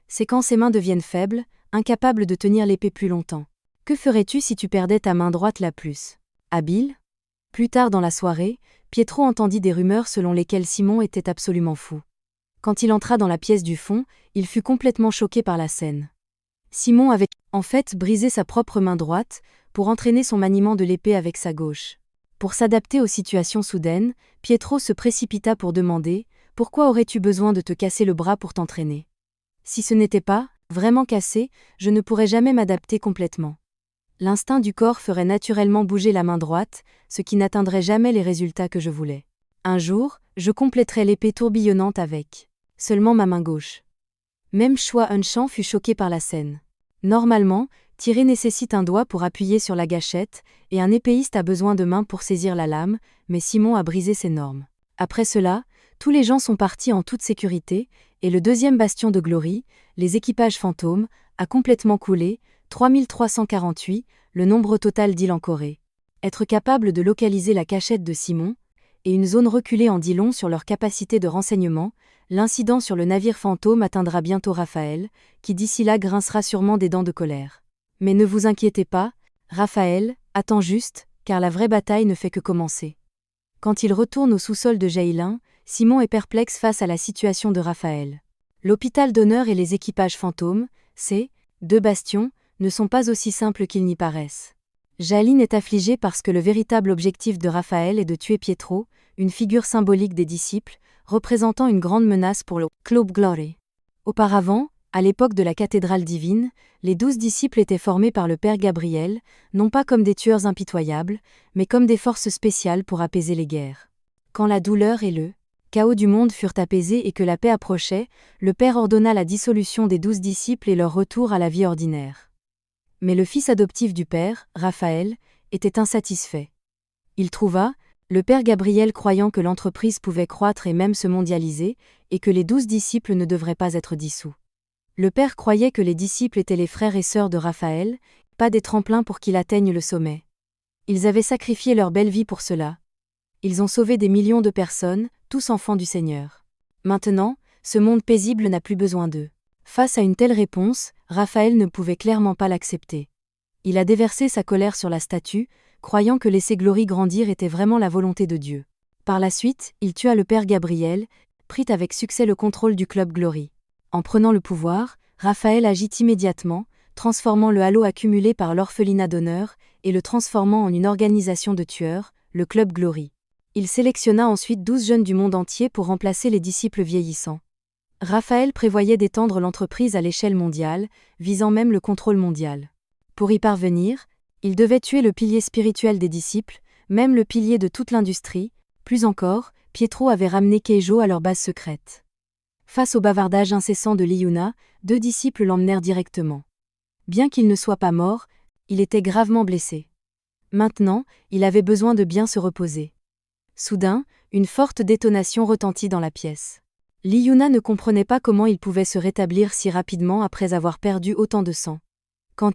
C'est quand ses mains deviennent faibles, incapables de tenir l'épée plus longtemps. Que ferais-tu si tu perdais ta main droite la plus habile? Plus tard dans la soirée, Pietro entendit des rumeurs selon lesquelles Simon était absolument fou. Quand il entra dans la pièce du fond, il fut complètement choqué par la scène. Simon avait, en fait, brisé sa propre main droite, pour entraîner son maniement de l'épée avec sa gauche. Pour s'adapter aux situations soudaines, Pietro se précipita pour demander « Pourquoi aurais-tu besoin de te casser le bras pour t'entraîner? Si ce n'était pas, vraiment cassé, je ne pourrais jamais m'adapter complètement. L'instinct du corps ferait naturellement bouger la main droite, ce qui n'atteindrait jamais les résultats que je voulais. Un jour, je compléterai l'épée tourbillonnante avec seulement ma main gauche. » Même Choi Eun-chan fut choqué par la scène. Normalement, tirer nécessite un doigt pour appuyer sur la gâchette, et un épéiste a besoin de mains pour saisir la lame, mais Simon a brisé ces normes. Après cela, tous les gens sont partis en toute sécurité, et le deuxième bastion de Glory, les équipages fantômes, a complètement coulé, 3348, le nombre total d'îles en Corée. Être capable de localiser la cachette de Simon, et une zone reculée en dit long sur leur capacité de renseignement, l'incident sur le navire fantôme atteindra bientôt Raphaël, qui d'ici là grincera sûrement des dents de colère. Mais ne vous inquiétez pas, Raphaël, attends juste, car la vraie bataille ne fait que commencer. Quand il retourne au sous-sol de Jailin, Simon est perplexe face à la situation de Raphaël. L'hôpital d'honneur et les équipages fantômes, ces deux bastions, ne sont pas aussi simples qu'ils n'y paraissent. Jailin est affligée parce que le véritable objectif de Raphaël est de tuer Pietro, une figure symbolique des disciples, représentant une grande menace pour le Club Glory. Auparavant, À l'époque de la cathédrale divine, les 12 disciples étaient formés par le Père Gabriel, non pas comme des tueurs impitoyables, mais comme des forces spéciales pour apaiser les guerres. Quand la douleur et le chaos du monde furent apaisés et que la paix approchait, le Père ordonna la dissolution des 12 disciples et leur retour à la vie ordinaire. Mais le fils adoptif du Père, Raphaël, était insatisfait. Il trouva, le Père Gabriel croyant que l'entreprise pouvait croître et même se mondialiser, et que les 12 disciples ne devraient pas être dissous. Le Père croyait que les disciples étaient les frères et sœurs de Raphaël, pas des tremplins pour qu'il atteigne le sommet. Ils avaient sacrifié leur belle vie pour cela. Ils ont sauvé des millions de personnes, tous enfants du Seigneur. Maintenant, ce monde paisible n'a plus besoin d'eux. Face à une telle réponse, Raphaël ne pouvait clairement pas l'accepter. Il a déversé sa colère sur la statue, croyant que laisser Glory grandir était vraiment la volonté de Dieu. Par la suite, il tua le Père Gabriel, prit avec succès le contrôle du club Glory. En prenant le pouvoir, Raphaël agit immédiatement, transformant le halo accumulé par l'orphelinat d'honneur et le transformant en une organisation de tueurs, le club Glory. Il sélectionna ensuite 12 jeunes du monde entier pour remplacer les disciples vieillissants. Raphaël prévoyait d'étendre l'entreprise à l'échelle mondiale, visant même le contrôle mondial. Pour y parvenir, il devait tuer le pilier spirituel des disciples, même le pilier de toute l'industrie. Plus encore, Pietro avait ramené Keijo à leur base secrète. Face au bavardage incessant de Liuna, 2 disciples l'emmenèrent directement. Bien qu'il ne soit pas mort, il était gravement blessé. Maintenant, il avait besoin de bien se reposer. Soudain, une forte détonation retentit dans la pièce. Liuna ne comprenait pas comment il pouvait se rétablir si rapidement après avoir perdu autant de sang. Quand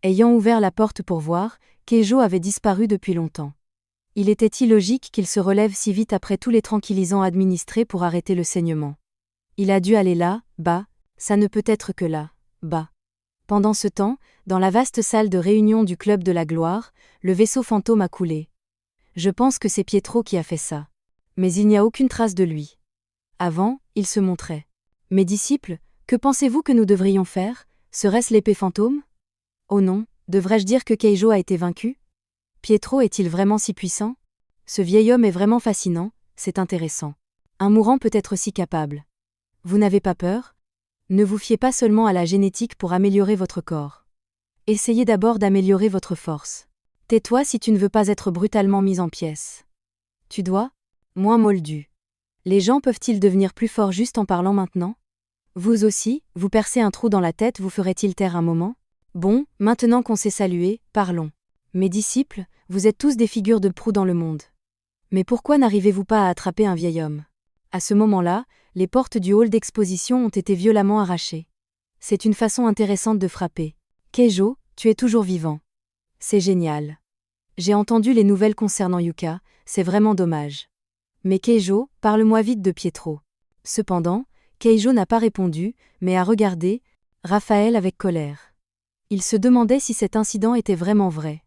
ayant ouvert la porte pour voir, Keijo avait disparu depuis longtemps. Il était illogique qu'il se relève si vite après tous les tranquillisants administrés pour arrêter le saignement. Il a dû aller là, bas, ça ne peut être que là, bas. Pendant ce temps, dans la vaste salle de réunion du Club de la Gloire, le vaisseau fantôme a coulé. Je pense que c'est Pietro qui a fait ça. Mais il n'y a aucune trace de lui. Avant, il se montrait. Mes disciples, que pensez-vous que nous devrions faire? Serait-ce l'épée fantôme? Oh non, devrais-je dire que Keijo a été vaincu? Pietro est-il vraiment si puissant? Ce vieil homme est vraiment fascinant, c'est intéressant. Un mourant peut être si capable. Vous n'avez pas peur? Ne vous fiez pas seulement à la génétique pour améliorer votre corps. Essayez d'abord d'améliorer votre force. Tais-toi si tu ne veux pas être brutalement mis en pièces. Tu dois? Moins moldu. Les gens peuvent-ils devenir plus forts juste en parlant maintenant? Vous aussi, vous percez un trou dans la tête vous ferait-il taire un moment? Bon, maintenant qu'on s'est salué, parlons. Mes disciples, vous êtes tous des figures de proue dans le monde. Mais pourquoi n'arrivez-vous pas à attraper un vieil homme? À ce moment-là, les portes du hall d'exposition ont été violemment arrachées. C'est une façon intéressante de frapper. Keijo, tu es toujours vivant. C'est génial. J'ai entendu les nouvelles concernant Yuka, c'est vraiment dommage. Mais Keijo, parle-moi vite de Pietro. Cependant, Keijo n'a pas répondu, mais a regardé Raphaël avec colère. Il se demandait si cet incident était vraiment vrai.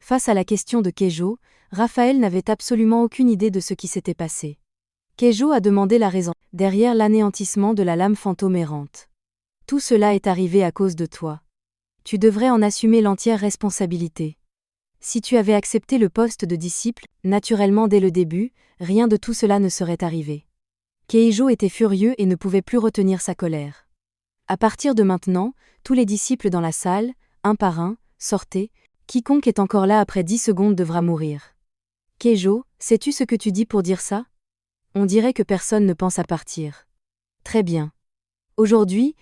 Face à la question de Keijo, Raphaël n'avait absolument aucune idée de ce qui s'était passé. Keijo a demandé la raison, derrière l'anéantissement de la lame fantôme errante. Tout cela est arrivé à cause de toi. Tu devrais en assumer l'entière responsabilité. Si tu avais accepté le poste de disciple, naturellement dès le début, rien de tout cela ne serait arrivé. Keijo était furieux et ne pouvait plus retenir sa colère. À partir de maintenant, tous les disciples dans la salle, un par un, sortez, quiconque est encore là après 10 secondes devra mourir. Keijo, sais-tu ce que tu dis pour dire ça? On dirait que personne ne pense à partir. Très bien. Aujourd'hui,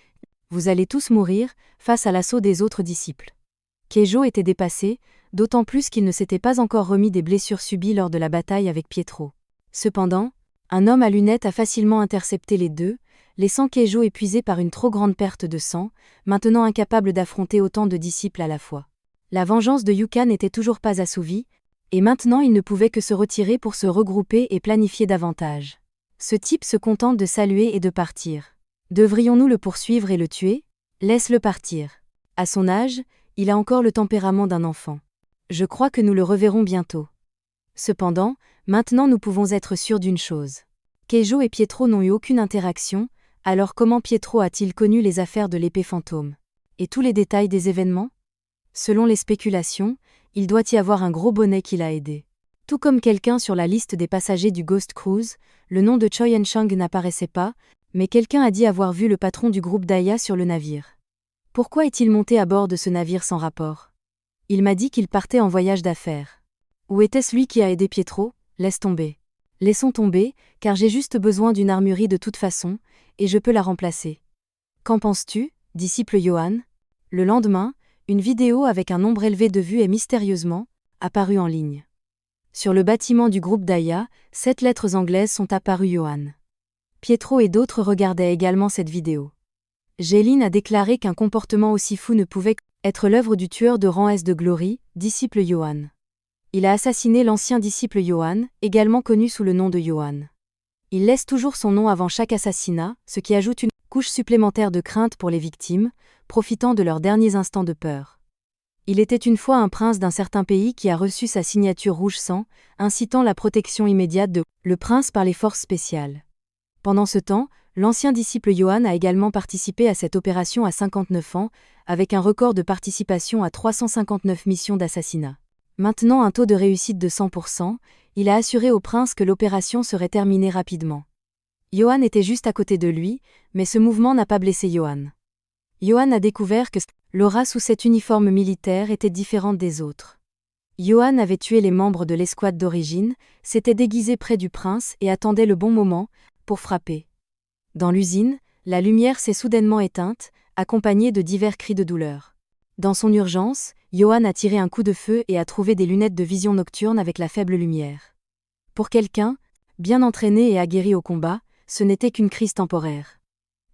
vous allez tous mourir, face à l'assaut des autres disciples. Keijo était dépassé, d'autant plus qu'il ne s'était pas encore remis des blessures subies lors de la bataille avec Pietro. Cependant, un homme à lunettes a facilement intercepté les deux, laissant Keijo épuisé par une trop grande perte de sang, maintenant incapable d'affronter autant de disciples à la fois. La vengeance de Yuka n'était toujours pas assouvie, et maintenant il ne pouvait que se retirer pour se regrouper et planifier davantage. Ce type se contente de saluer et de partir. Devrions-nous le poursuivre et le tuer? Laisse-le partir. À son âge, il a encore le tempérament d'un enfant. Je crois que nous le reverrons bientôt. Cependant, maintenant nous pouvons être sûrs d'une chose. Keijo et Pietro n'ont eu aucune interaction, alors comment Pietro a-t-il connu les affaires de l'épée fantôme? Et tous les détails des événements? Selon les spéculations, il doit y avoir un gros bonnet qui l'a aidé. Tout comme quelqu'un sur la liste des passagers du Ghost Cruise, le nom de Choi En-chang n'apparaissait pas, Mais quelqu'un a dit avoir vu le patron du groupe Daya sur le navire. Pourquoi est-il monté à bord de ce navire sans rapport? Il m'a dit qu'il partait en voyage d'affaires. Ou était-ce lui qui a aidé Pietro? Laisse tomber. Laissons tomber, car j'ai juste besoin d'une armurerie de toute façon, et je peux la remplacer. Qu'en penses-tu, disciple Johan? Le lendemain, une vidéo avec un nombre élevé de vues est mystérieusement apparue en ligne. Sur le bâtiment du groupe Daya, 7 lettres anglaises sont apparues Johan. Pietro et d'autres regardaient également cette vidéo. Jeline a déclaré qu'un comportement aussi fou ne pouvait être l'œuvre du tueur de rang S de Glory, disciple Johan. Il a assassiné l'ancien disciple Johan, également connu sous le nom de Johan. Il laisse toujours son nom avant chaque assassinat, ce qui ajoute une couche supplémentaire de crainte pour les victimes, profitant de leurs derniers instants de peur. Il était une fois un prince d'un certain pays qui a reçu sa signature rouge sang, incitant la protection immédiate de le prince par les forces spéciales. Pendant ce temps, l'ancien disciple Johan a également participé à cette opération à 59 ans, avec un record de participation à 359 missions d'assassinat. Maintenant un taux de réussite de 100%, il a assuré au prince que l'opération serait terminée rapidement. Johan était juste à côté de lui, mais ce mouvement n'a pas blessé Johan. Johan a découvert que l'aura sous cet uniforme militaire était différente des autres. Johan avait tué les membres de l'escouade d'origine, s'était déguisé près du prince et attendait le bon moment pour frapper. Dans l'usine, la lumière s'est soudainement éteinte, accompagnée de divers cris de douleur. Dans son urgence, Johan a tiré un coup de feu et a trouvé des lunettes de vision nocturne avec la faible lumière. Pour quelqu'un, bien entraîné et aguerri au combat, ce n'était qu'une crise temporaire.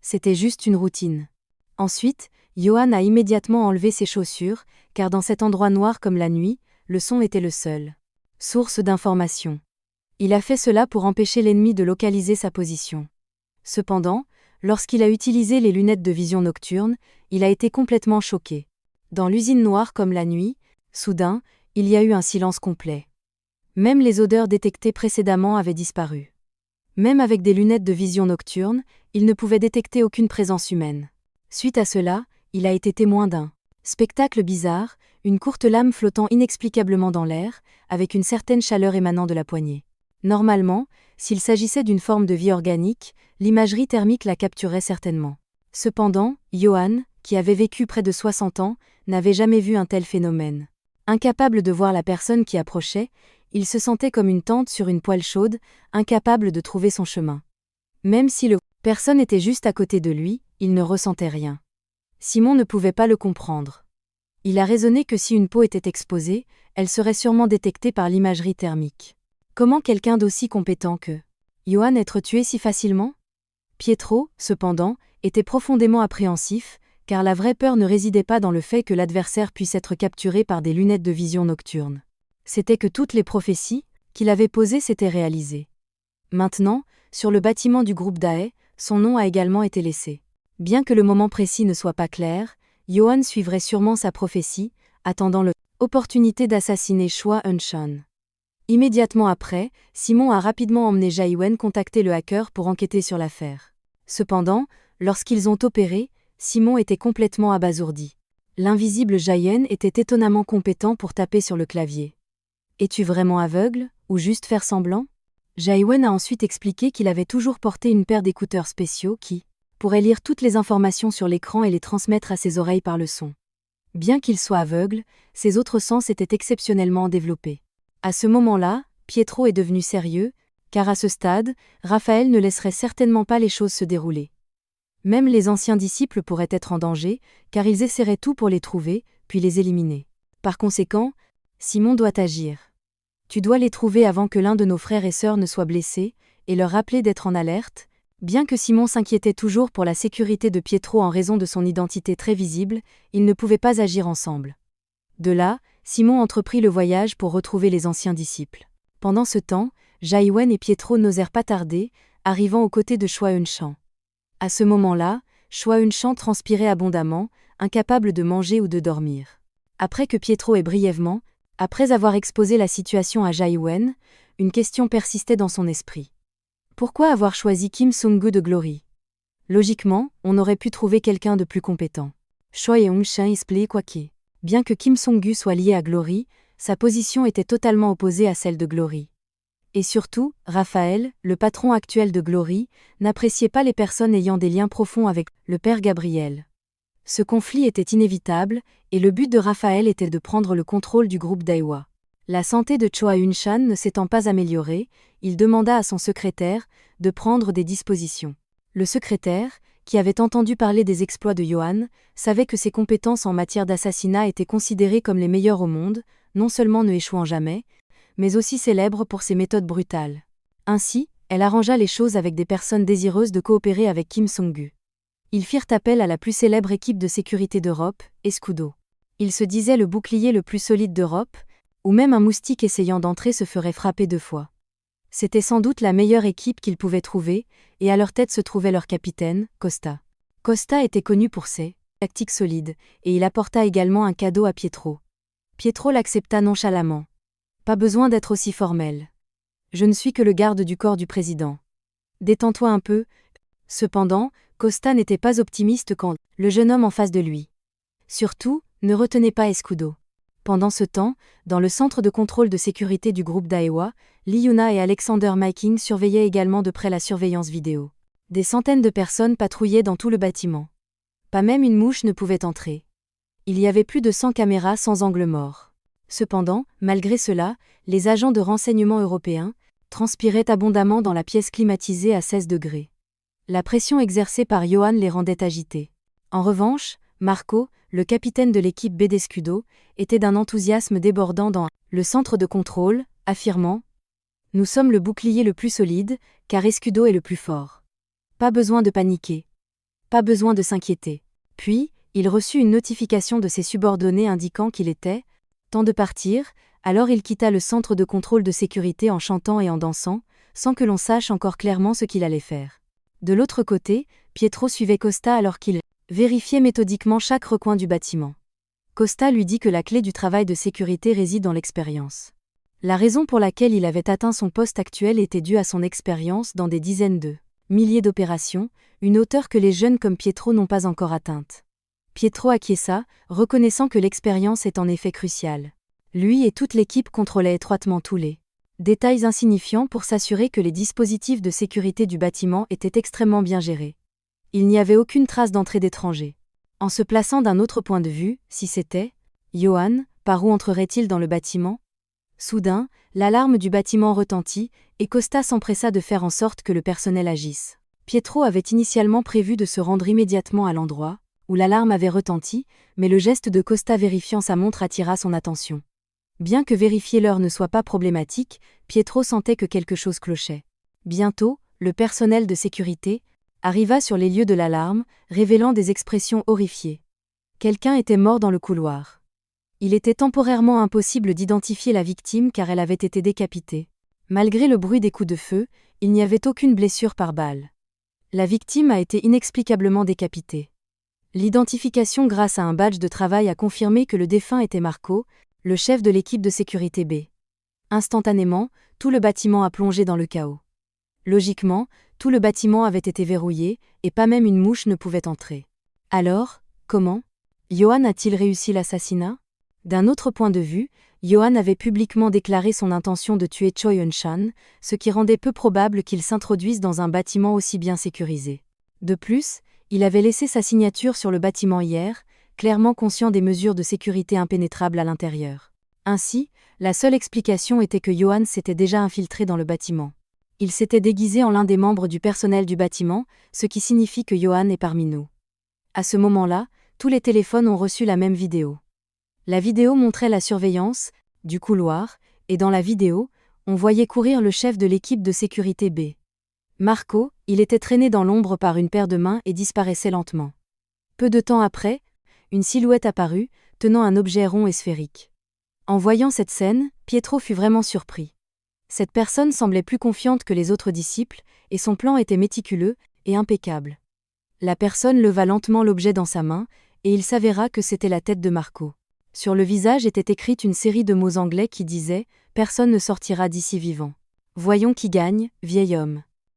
C'était juste une routine. Ensuite, Johan a immédiatement enlevé ses chaussures, car dans cet endroit noir comme la nuit, le son était le seul source d'information. Il a fait cela pour empêcher l'ennemi de localiser sa position. Cependant, lorsqu'il a utilisé les lunettes de vision nocturne, il a été complètement choqué. Dans l'usine noire comme la nuit, soudain, il y a eu un silence complet. Même les odeurs détectées précédemment avaient disparu. Même avec des lunettes de vision nocturne, il ne pouvait détecter aucune présence humaine. Suite à cela, il a été témoin d'un spectacle bizarre, une courte lame flottant inexplicablement dans l'air, avec une certaine chaleur émanant de la poignée. Normalement, s'il s'agissait d'une forme de vie organique, l'imagerie thermique la capturait certainement. Cependant, Johan, qui avait vécu près de 60 ans, n'avait jamais vu un tel phénomène. Incapable de voir la personne qui approchait, il se sentait comme une tente sur une poêle chaude, incapable de trouver son chemin. Même si le personne était juste à côté de lui, il ne ressentait rien. Simon ne pouvait pas le comprendre. Il a raisonné que si une peau était exposée, elle serait sûrement détectée par l'imagerie thermique. Comment quelqu'un d'aussi compétent que Johan être tué si facilement? Pietro, cependant, était profondément appréhensif, car la vraie peur ne résidait pas dans le fait que l'adversaire puisse être capturé par des lunettes de vision nocturne. C'était que toutes les prophéties qu'il avait posées s'étaient réalisées. Maintenant, sur le bâtiment du groupe Dae, son nom a également été laissé. Bien que le moment précis ne soit pas clair, Johan suivrait sûrement sa prophétie, attendant l'opportunité d'assassiner Choi Eun-chan. Immédiatement après, Simon a rapidement emmené Jae-wen contacter le hacker pour enquêter sur l'affaire. Cependant, lorsqu'ils ont opéré, Simon était complètement abasourdi. L'invisible Jae-wen était étonnamment compétent pour taper sur le clavier. Es-tu vraiment aveugle, ou juste faire semblant? Jae-wen a ensuite expliqué qu'il avait toujours porté une paire d'écouteurs spéciaux qui pourraient lire toutes les informations sur l'écran et les transmettre à ses oreilles par le son. Bien qu'il soit aveugle, ses autres sens étaient exceptionnellement développés. À ce moment-là, Pietro est devenu sérieux, car à ce stade, Raphaël ne laisserait certainement pas les choses se dérouler. Même les anciens disciples pourraient être en danger, car ils essaieraient tout pour les trouver, puis les éliminer. Par conséquent, Simon doit agir. Tu dois les trouver avant que l'un de nos frères et sœurs ne soit blessé, et leur rappeler d'être en alerte. Bien que Simon s'inquiétait toujours pour la sécurité de Pietro en raison de son identité très visible, ils ne pouvaient pas agir ensemble. De là, Simon entreprit le voyage pour retrouver les anciens disciples. Pendant ce temps, Jae-wen et Pietro n'osèrent pas tarder, arrivant aux côtés de Choi Eun-chan. À ce moment-là, Choi Eun-chan transpirait abondamment, incapable de manger ou de dormir. Après que Pietro ait brièvement, après avoir exposé la situation à Jae-wen, une question persistait dans son esprit. Pourquoi avoir choisi Kim Sung-gu de Glory? Logiquement, on aurait pu trouver quelqu'un de plus compétent. Choi Eun-chan explique quoi que, bien que Kim Sung-gu soit lié à Glory, sa position était totalement opposée à celle de Glory. Et surtout, Raphaël, le patron actuel de Glory, n'appréciait pas les personnes ayant des liens profonds avec le père Gabriel. Ce conflit était inévitable, et le but de Raphaël était de prendre le contrôle du groupe Daiwa. La santé de Cho Eun-chan ne s'étant pas améliorée, il demanda à son secrétaire de prendre des dispositions. Le secrétaire, qui avait entendu parler des exploits de Yohan, savait que ses compétences en matière d'assassinat étaient considérées comme les meilleures au monde, non seulement ne échouant jamais, mais aussi célèbre pour ses méthodes brutales. Ainsi, elle arrangea les choses avec des personnes désireuses de coopérer avec Kim Song-gu. Ils firent appel à la plus célèbre équipe de sécurité d'Europe, Escudo. Il se disait le bouclier le plus solide d'Europe, où même un moustique essayant d'entrer se ferait frapper 2 fois. C'était sans doute la meilleure équipe qu'ils pouvaient trouver, et à leur tête se trouvait leur capitaine, Costa. Costa était connu pour ses tactiques solides, et il apporta également un cadeau à Pietro. Pietro l'accepta nonchalamment. Pas besoin d'être aussi formel. Je ne suis que le garde du corps du président. Détends-toi un peu. Cependant, Costa n'était pas optimiste quant le jeune homme en face de lui. Surtout, ne retenez pas Escudo. Pendant ce temps, dans le centre de contrôle de sécurité du groupe Daiwa, Lee Yuna et Alexander Making surveillaient également de près la surveillance vidéo. Des centaines de personnes patrouillaient dans tout le bâtiment. Pas même une mouche ne pouvait entrer. Il y avait plus de 100 caméras sans angle mort. Cependant, malgré cela, les agents de renseignement européens transpiraient abondamment dans la pièce climatisée à 16 degrés. La pression exercée par Yohan les rendait agités. En revanche, Marco, le capitaine de l'équipe B d'Escudo, était d'un enthousiasme débordant dans le centre de contrôle, affirmant « Nous sommes le bouclier le plus solide, car Escudo est le plus fort. Pas besoin de paniquer. Pas besoin de s'inquiéter. » Puis, il reçut une notification de ses subordonnés indiquant qu'il était temps de partir, alors il quitta le centre de contrôle de sécurité en chantant et en dansant, sans que l'on sache encore clairement ce qu'il allait faire. De l'autre côté, Pietro suivait Costa alors qu'il vérifiait méthodiquement chaque recoin du bâtiment. Costa lui dit que la clé du travail de sécurité réside dans l'expérience. La raison pour laquelle il avait atteint son poste actuel était due à son expérience dans des dizaines de milliers d'opérations, une hauteur que les jeunes comme Pietro n'ont pas encore atteinte. Pietro acquiesça, reconnaissant que l'expérience est en effet cruciale. Lui et toute l'équipe contrôlaient étroitement tous les détails insignifiants pour s'assurer que les dispositifs de sécurité du bâtiment étaient extrêmement bien gérés. Il n'y avait aucune trace d'entrée d'étrangers. En se plaçant d'un autre point de vue, si c'était Yohan, par où entrerait-il dans le bâtiment? Soudain, l'alarme du bâtiment retentit, et Costa s'empressa de faire en sorte que le personnel agisse. Pietro avait initialement prévu de se rendre immédiatement à l'endroit où l'alarme avait retenti, mais le geste de Costa vérifiant sa montre attira son attention. Bien que vérifier l'heure ne soit pas problématique, Pietro sentait que quelque chose clochait. Bientôt, le personnel de sécurité arriva sur les lieux de l'alarme, révélant des expressions horrifiées. Quelqu'un était mort dans le couloir. Il était temporairement impossible d'identifier la victime car elle avait été décapitée. Malgré le bruit des coups de feu, il n'y avait aucune blessure par balle. La victime a été inexplicablement décapitée. L'identification grâce à un badge de travail a confirmé que le défunt était Marco, le chef de l'équipe de sécurité B. Instantanément, tout le bâtiment a plongé dans le chaos. Logiquement, tout le bâtiment avait été verrouillé, et pas même une mouche ne pouvait entrer. Alors, comment Yohan a-t-il réussi l'assassinat? D'un autre point de vue, Yohan avait publiquement déclaré son intention de tuer Cho Eun-chan, ce qui rendait peu probable qu'il s'introduise dans un bâtiment aussi bien sécurisé. De plus, il avait laissé sa signature sur le bâtiment hier, clairement conscient des mesures de sécurité impénétrables à l'intérieur. Ainsi, la seule explication était que Yohan s'était déjà infiltré dans le bâtiment. Il s'était déguisé en l'un des membres du personnel du bâtiment, ce qui signifie que Yohan est parmi nous. À ce moment-là, tous les téléphones ont reçu la même vidéo. La vidéo montrait la surveillance du couloir, et dans la vidéo, on voyait courir le chef de l'équipe de sécurité B. Marco, il était traîné dans l'ombre par une paire de mains et disparaissait lentement. Peu de temps après, une silhouette apparut, tenant un objet rond et sphérique. En voyant cette scène, Pietro fut vraiment surpris. Cette personne semblait plus confiante que les autres disciples, et son plan était méticuleux et impeccable. La personne leva lentement l'objet dans sa main, et il s'avéra que c'était la tête de Marco. Sur le visage était écrite une série de mots anglais qui disaient « Personne ne sortira d'ici vivant. Voyons qui gagne, vieil homme. »